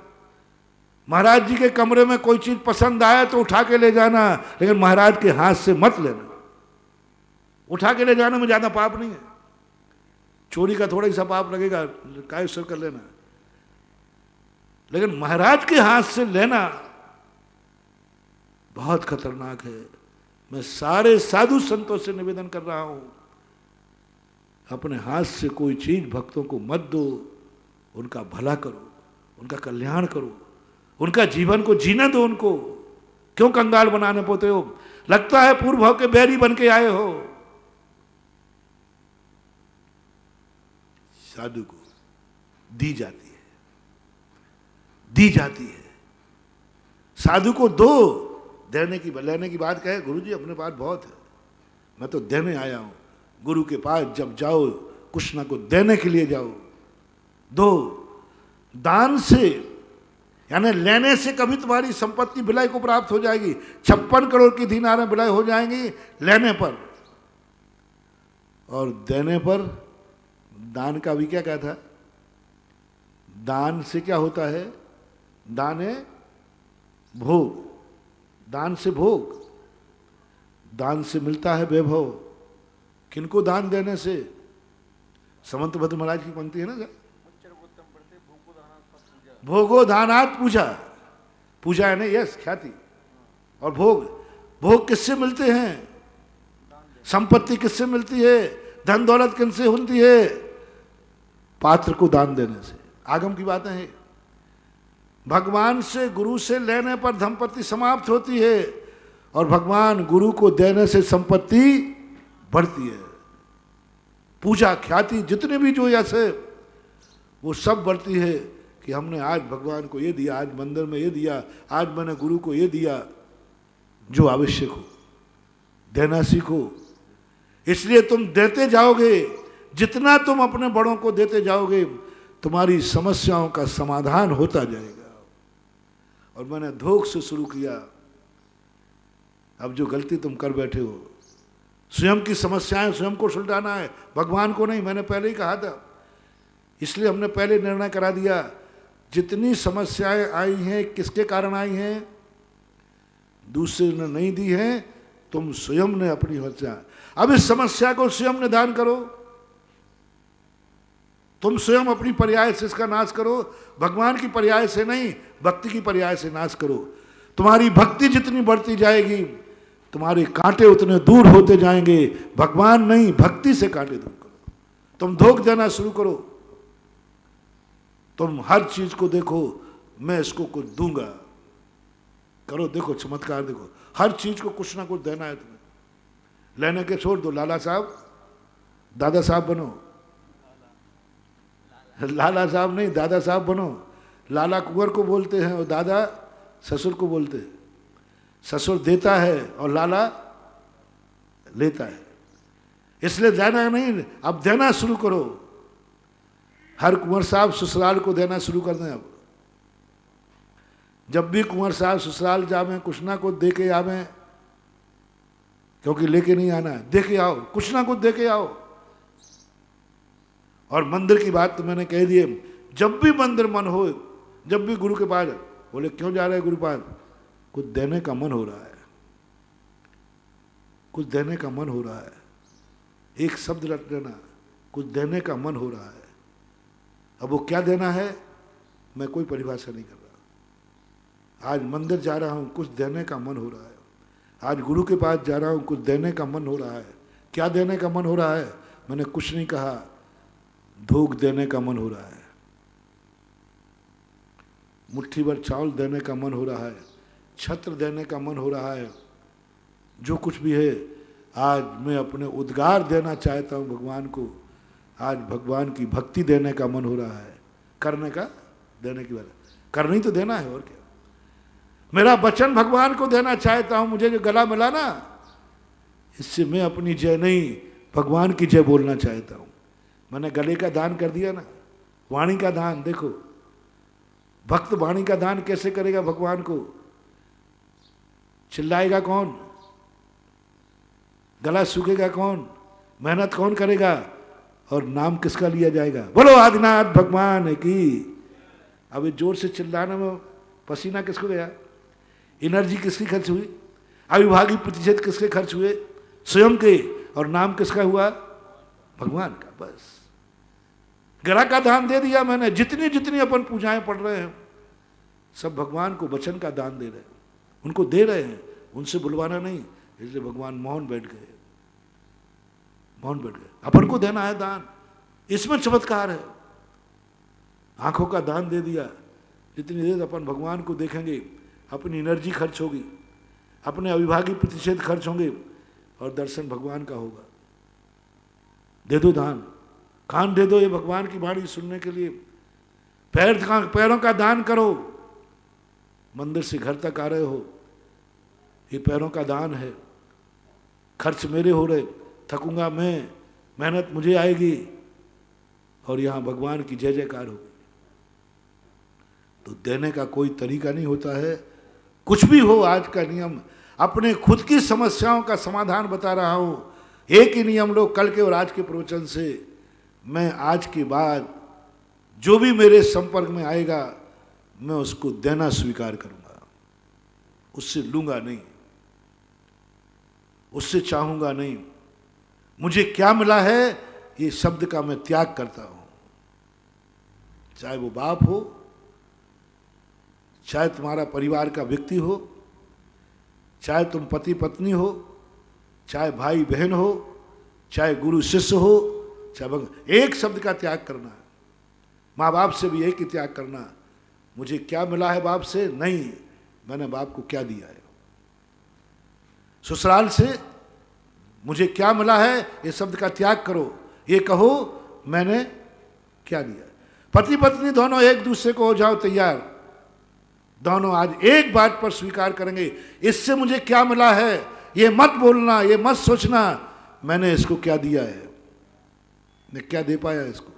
महाराज जी के कमरे में कोई चीज पसंद आए तो उठा के ले जाना, लेकिन महाराज के हाथ से मत लेना। उठा के ले जाने में ज्यादा पाप नहीं है, चोरी का थोड़ा ही सा पाप लगेगा, कायस्वर कर लेना। लेकिन महाराज के हाथ से लेना बहुत खतरनाक है। मैं सारे साधु संतों से निवेदन कर रहा हूं, अपने हाथ से कोई चीज भक्तों को मत दो, उनका भला करो, उनका कल्याण करो, उनका जीवन को जीने दो। उनको क्यों कंगाल बनाने पोते हो? लगता है पूर्व भाव के बैरी बन के आए हो। साधु को दी जाती है, दी जाती है। साधु को दो, देने की लेने की बात कहे गुरु जी अपने पास बहुत है, मैं तो देने आया हूं। गुरु के पास जब जाओ कुछ ना कुछ देने के लिए जाओ, दो। दान से यानी लेने से कभी तुम्हारी संपत्ति विलय को प्राप्त हो जाएगी। 56 करोड़ की दीनारें विलय हो जाएंगी लेने पर, और देने पर दान का भी क्या कहता है? दान से क्या होता है? दाने भोग, दान से भोग, दान से मिलता है वैभव। किनको दान देने से? समंत भद्र महाराज की पंक्ति है ना, भोगो दानात पूजा। पूजा है ना, यस, ख्याति और भोग। भोग किससे मिलते हैं? संपत्ति किससे मिलती है? धन दौलत किससे होती है? पात्र को दान देने से। आगम की बातें हैं। भगवान से गुरु से लेने पर संपत्ति समाप्त होती है, और भगवान गुरु को देने से संपत्ति बढ़ती है। पूजा ख्याति जितने भी जो ऐसे वो सब बढ़ती है कि हमने आज भगवान को ये दिया, आज मंदिर में ये दिया, आज मैंने गुरु को ये दिया। जो आवश्यक हो देना सीखो। इसलिए तुम देते जाओगे, जितना तुम अपने बड़ों को देते जाओगे तुम्हारी समस्याओं का समाधान होता जाएगा। और मैंने धोख से शुरू किया, अब जो गलती तुम कर बैठे हो, स्वयं की समस्याएं स्वयं को सुलझाना है, भगवान को नहीं। मैंने पहले ही कहा था, इसलिए हमने पहले निर्णय करा दिया जितनी समस्याएं आई हैं किसके कारण आई हैं? दूसरे ने नहीं दी है, तुम स्वयं ने अपनी समस्या। अब इस समस्या को स्वयं निदान करो, तुम स्वयं अपनी पर्याय से इसका नाश करो। भगवान की पर्याय से नहीं, भक्ति की पर्याय से नाश करो। तुम्हारी भक्ति जितनी बढ़ती जाएगी तुम्हारे कांटे उतने दूर होते जाएंगे। भगवान नहीं, भक्ति से कांटे दूर करो। तुम धोख देना शुरू करो। तुम हर चीज को देखो, मैं इसको कुछ दूंगा, करो, देखो चमत्कार देखो। हर चीज को कुछ ना कुछ देना है तुम्हें। लेने के छोड़ दो। लाला साहब, दादा साहब बनो। लाला साहब नहीं, दादा साहब बनो। लाला कुंवर को बोलते हैं और दादा ससुर को बोलते हैं। ससुर देता है और लाला लेता है। इसलिए देना नहीं, अब देना शुरू करो। हर कुंवर साहब ससुराल को देना शुरू कर दें। अब जब भी कुंवर साहब ससुराल जावे कुछ ना कुछ दे के आवे, क्योंकि लेके नहीं आना है, दे के आओ, कुछ ना कुछ दे के आओ। और मंदिर की बात तो मैंने कह दी है, जब भी मंदिर मन हो, जब भी गुरु के पास बोले क्यों जा रहे हैं गुरु पास? कुछ देने का मन हो रहा है, कुछ देने का मन हो रहा है। एक शब्द रट लेना, कुछ देने का मन हो रहा है। अब वो क्या देना है मैं कोई परिभाषा नहीं कर रहा। आज मंदिर जा रहा हूं, कुछ देने का मन हो रहा है। आज गुरु के पास जा रहा हूं, कुछ देने का मन हो रहा है। क्या देने का मन हो रहा है? मैंने कुछ नहीं कहा, धूप देने का मन हो रहा है, मुट्ठी भर चावल देने का मन हो रहा है, छत्र देने का मन हो रहा है। जो कुछ भी है आज मैं अपने उद्गार देना चाहता हूं भगवान को। आज भगवान की भक्ति देने का मन हो रहा है। करने का, देने की बात, करनी तो देना है और क्या। मेरा वचन भगवान को देना चाहता हूं। मुझे जो गला मिला ना, इससे मैं अपनी जय नहीं भगवान की जय बोलना चाहता हूं। मैंने गले का दान कर दिया ना, वाणी का दान। देखो भक्त वाणी का दान कैसे करेगा भगवान को? चिल्लाएगा कौन? गला सूखेगा कौन? मेहनत कौन करेगा? और नाम किसका लिया जाएगा? बोलो आदिनाथ भगवान की। अब जोर से चिल्लाने में पसीना किसको गया? एनर्जी किसकी खर्च हुई? अविभागी प्रतिशत किसके खर्च हुए? स्वयं के। और नाम किसका हुआ? भगवान का। बस गला का दान दे दिया मैंने। जितनी जितनी अपन पूजाएं पढ़ रहे हैं सब भगवान को वचन का दान दे रहे हैं, उनको दे रहे हैं। उनसे बुलवाना नहीं, इसलिए भगवान मौन बैठ गए, मौन बैठ गए। अपन को देना है दान, इसमें चमत्कार है। आंखों का दान दे दिया, जितनी देर अपन भगवान को देखेंगे अपनी एनर्जी खर्च होगी, अपने अविभागी प्रतिशत खर्च होंगे और दर्शन भगवान का होगा। दे दो दान, कान दे दो ये भगवान की वाणी सुनने के लिए, पैरों का दान करो। मंदिर से घर तक आ रहे हो, ये पैरों का दान है, खर्च मेरे हो रहे, थकूंगा मैं, मेहनत मुझे आएगी और यहाँ भगवान की जय जयकार होगी। तो देने का कोई तरीका नहीं होता है। कुछ भी हो, आज का नियम अपने खुद की समस्याओं का समाधान बता रहा हूं। एक ही नियम लो कल के और आज के प्रवचन से। मैं आज के बाद जो भी मेरे संपर्क में आएगा मैं उसको देना स्वीकार करूंगा, उससे लूंगा नहीं, उससे चाहूंगा नहीं। मुझे क्या मिला है ये शब्द का मैं त्याग करता हूं। चाहे वो बाप हो, चाहे तुम्हारा परिवार का व्यक्ति हो, चाहे तुम पति पत्नी हो, चाहे भाई बहन हो, चाहे गुरु शिष्य हो, चाहे एक शब्द का त्याग करना है। माँ बाप से भी एक ही त्याग करना। मुझे क्या मिला है बाप से? नहीं, मैंने बाप को क्या दिया है। ससुराल से मुझे क्या मिला है ये शब्द का त्याग करो, ये कहो मैंने क्या दिया। पति पत्नी दोनों एक दूसरे को हो जाओ तैयार, दोनों आज एक बात पर स्वीकार करेंगे, इससे मुझे क्या मिला है। ये मत बोलना, ये मत सोचना मैंने इसको क्या दिया है, मैं क्या दे पाया इसको।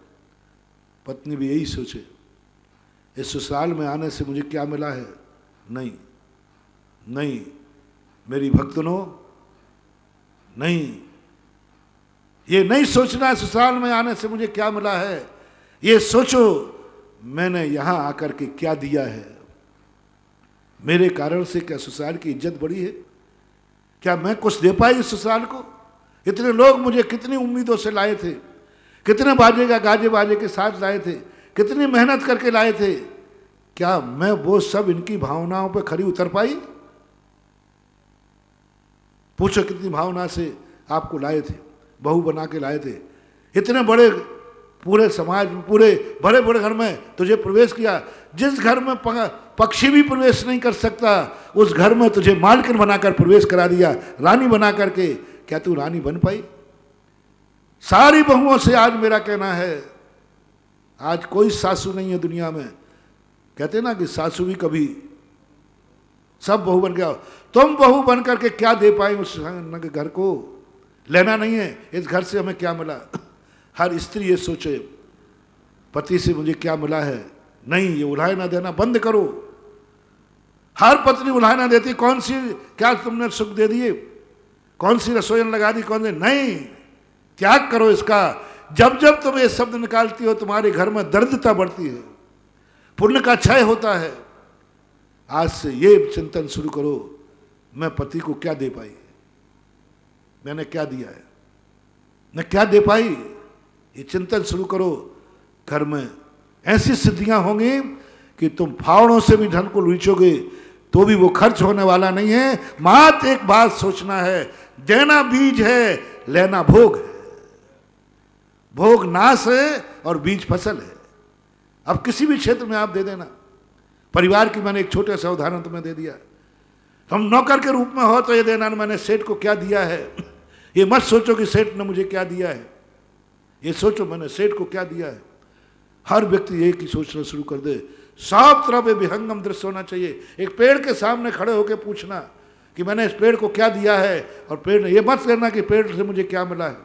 पत्नी भी यही सोचे, इस ससुराल में आने से मुझे क्या मिला है। नहीं नहीं मेरी भक्तनों, नहीं, ये नहीं सोचना है ससुराल में आने से मुझे क्या मिला है। ये सोचो मैंने यहां आकर के क्या दिया है। मेरे कारण से क्या ससुराल की इज्जत बढ़ी है? क्या मैं कुछ दे पाई इस ससुराल को? इतने लोग मुझे कितनी उम्मीदों से लाए थे, कितने गाजे बाजे के साथ लाए थे, कितनी मेहनत करके लाए थे। क्या मैं वो सब इनकी भावनाओं पे खरी उतर पाई? पूछो कितनी भावना से आपको लाए थे, बहू बना के लाए थे, इतने बड़े पूरे समाज में, पूरे बड़े बड़े घर में तुझे प्रवेश किया। जिस घर में पक्षी भी प्रवेश नहीं कर सकता उस घर में तुझे मालकिन बनाकर प्रवेश करा दिया, रानी बना करके। क्या तू रानी बन पाई? सारी बहुओं से आज मेरा कहना है, आज कोई सासू नहीं है दुनिया में। कहते ना कि सासू भी कभी, सब बहू बन गया। तुम बहू बन करके क्या दे पाए उस घर को? लेना नहीं है, इस घर से हमें क्या मिला। हर स्त्री ये सोचे पति से मुझे क्या मिला है। नहीं, ये उल्हायना देना बंद करो। हर पत्नी उल्हायना देती, कौन सी, क्या तुमने सुख दे दिए, कौन सी रसोई लगा दी, कौन सी नहीं। त्याग करो इसका। जब जब तुम ये शब्द निकालती हो तुम्हारे घर में दरिद्रता बढ़ती है, पुण्य का क्षय होता है। आज से ये चिंतन शुरू करो, मैं पति को क्या दे पाई, मैंने क्या दिया है, मैं क्या दे पाई। ये चिंतन शुरू करो। घर में ऐसी सिद्धियां होंगी कि तुम फावड़ों से भी धन को लूचोगे तो भी वो खर्च होने वाला नहीं है। मात्र एक बात सोचना है, देना बीज है, लेना भोग है। भोग नाश है और बीज फसल है। अब किसी भी क्षेत्र में आप दे देना। परिवार की मैंने एक छोटा सा उदाहरण तुम्हें दे दिया। तुम नौकर के रूप में हो तो ये देना मैंने सेठ को क्या दिया है। ये मत सोचो कि सेठ ने मुझे क्या दिया है, ये सोचो मैंने सेठ को क्या दिया है। हर व्यक्ति एक ही सोचना शुरू कर दे। सब तरफ विहंगम दृश्य होना चाहिए। एक पेड़ के सामने खड़े होकर पूछना कि मैंने इस पेड़ को क्या दिया है, और पेड़ ने, ये मत करना कि पेड़ से मुझे क्या मिला है।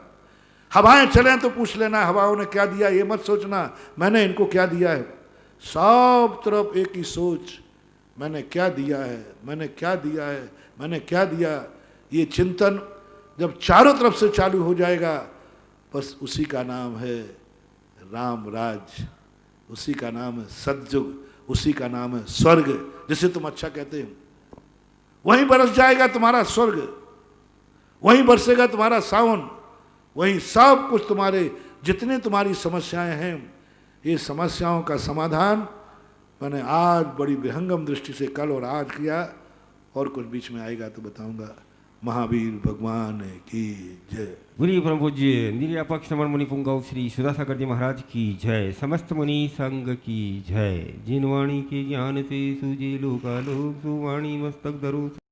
हवाएं चलें तो पूछ लेना हवाओं ने क्या दिया, ये मत सोचना मैंने इनको क्या दिया है। सब तरफ एक ही सोच, मैंने क्या दिया है, मैंने क्या दिया है, मैंने क्या दिया। ये चिंतन जब चारों तरफ से चालू हो जाएगा, बस उसी का नाम है राम राज, उसी का नाम है सतयुग, उसी का नाम है स्वर्ग, जिसे तुम अच्छा कहते हो। वहीं बरस जाएगा तुम्हारा स्वर्ग, वहीं बरसेगा तुम्हारा सावन, वहीं सब कुछ तुम्हारे, जितने तुम्हारी समस्याएं हैं, ये समस्याओं का समाधान मैंने आज बड़ी विहंगम दृष्टि से कल और आज किया। और कुछ बीच में आएगा तो बताऊंगा। महावीर भगवान की जय। गुरु परम पूज्य निर्यापक्ष नमन मुनि पुंगव श्री सुधासागर जी महाराज की जय। समस्त मुनि संघ की जय। जिन वाणी के ज्ञान से सूझे लोकालोक, सो वाणी मस्तक धरो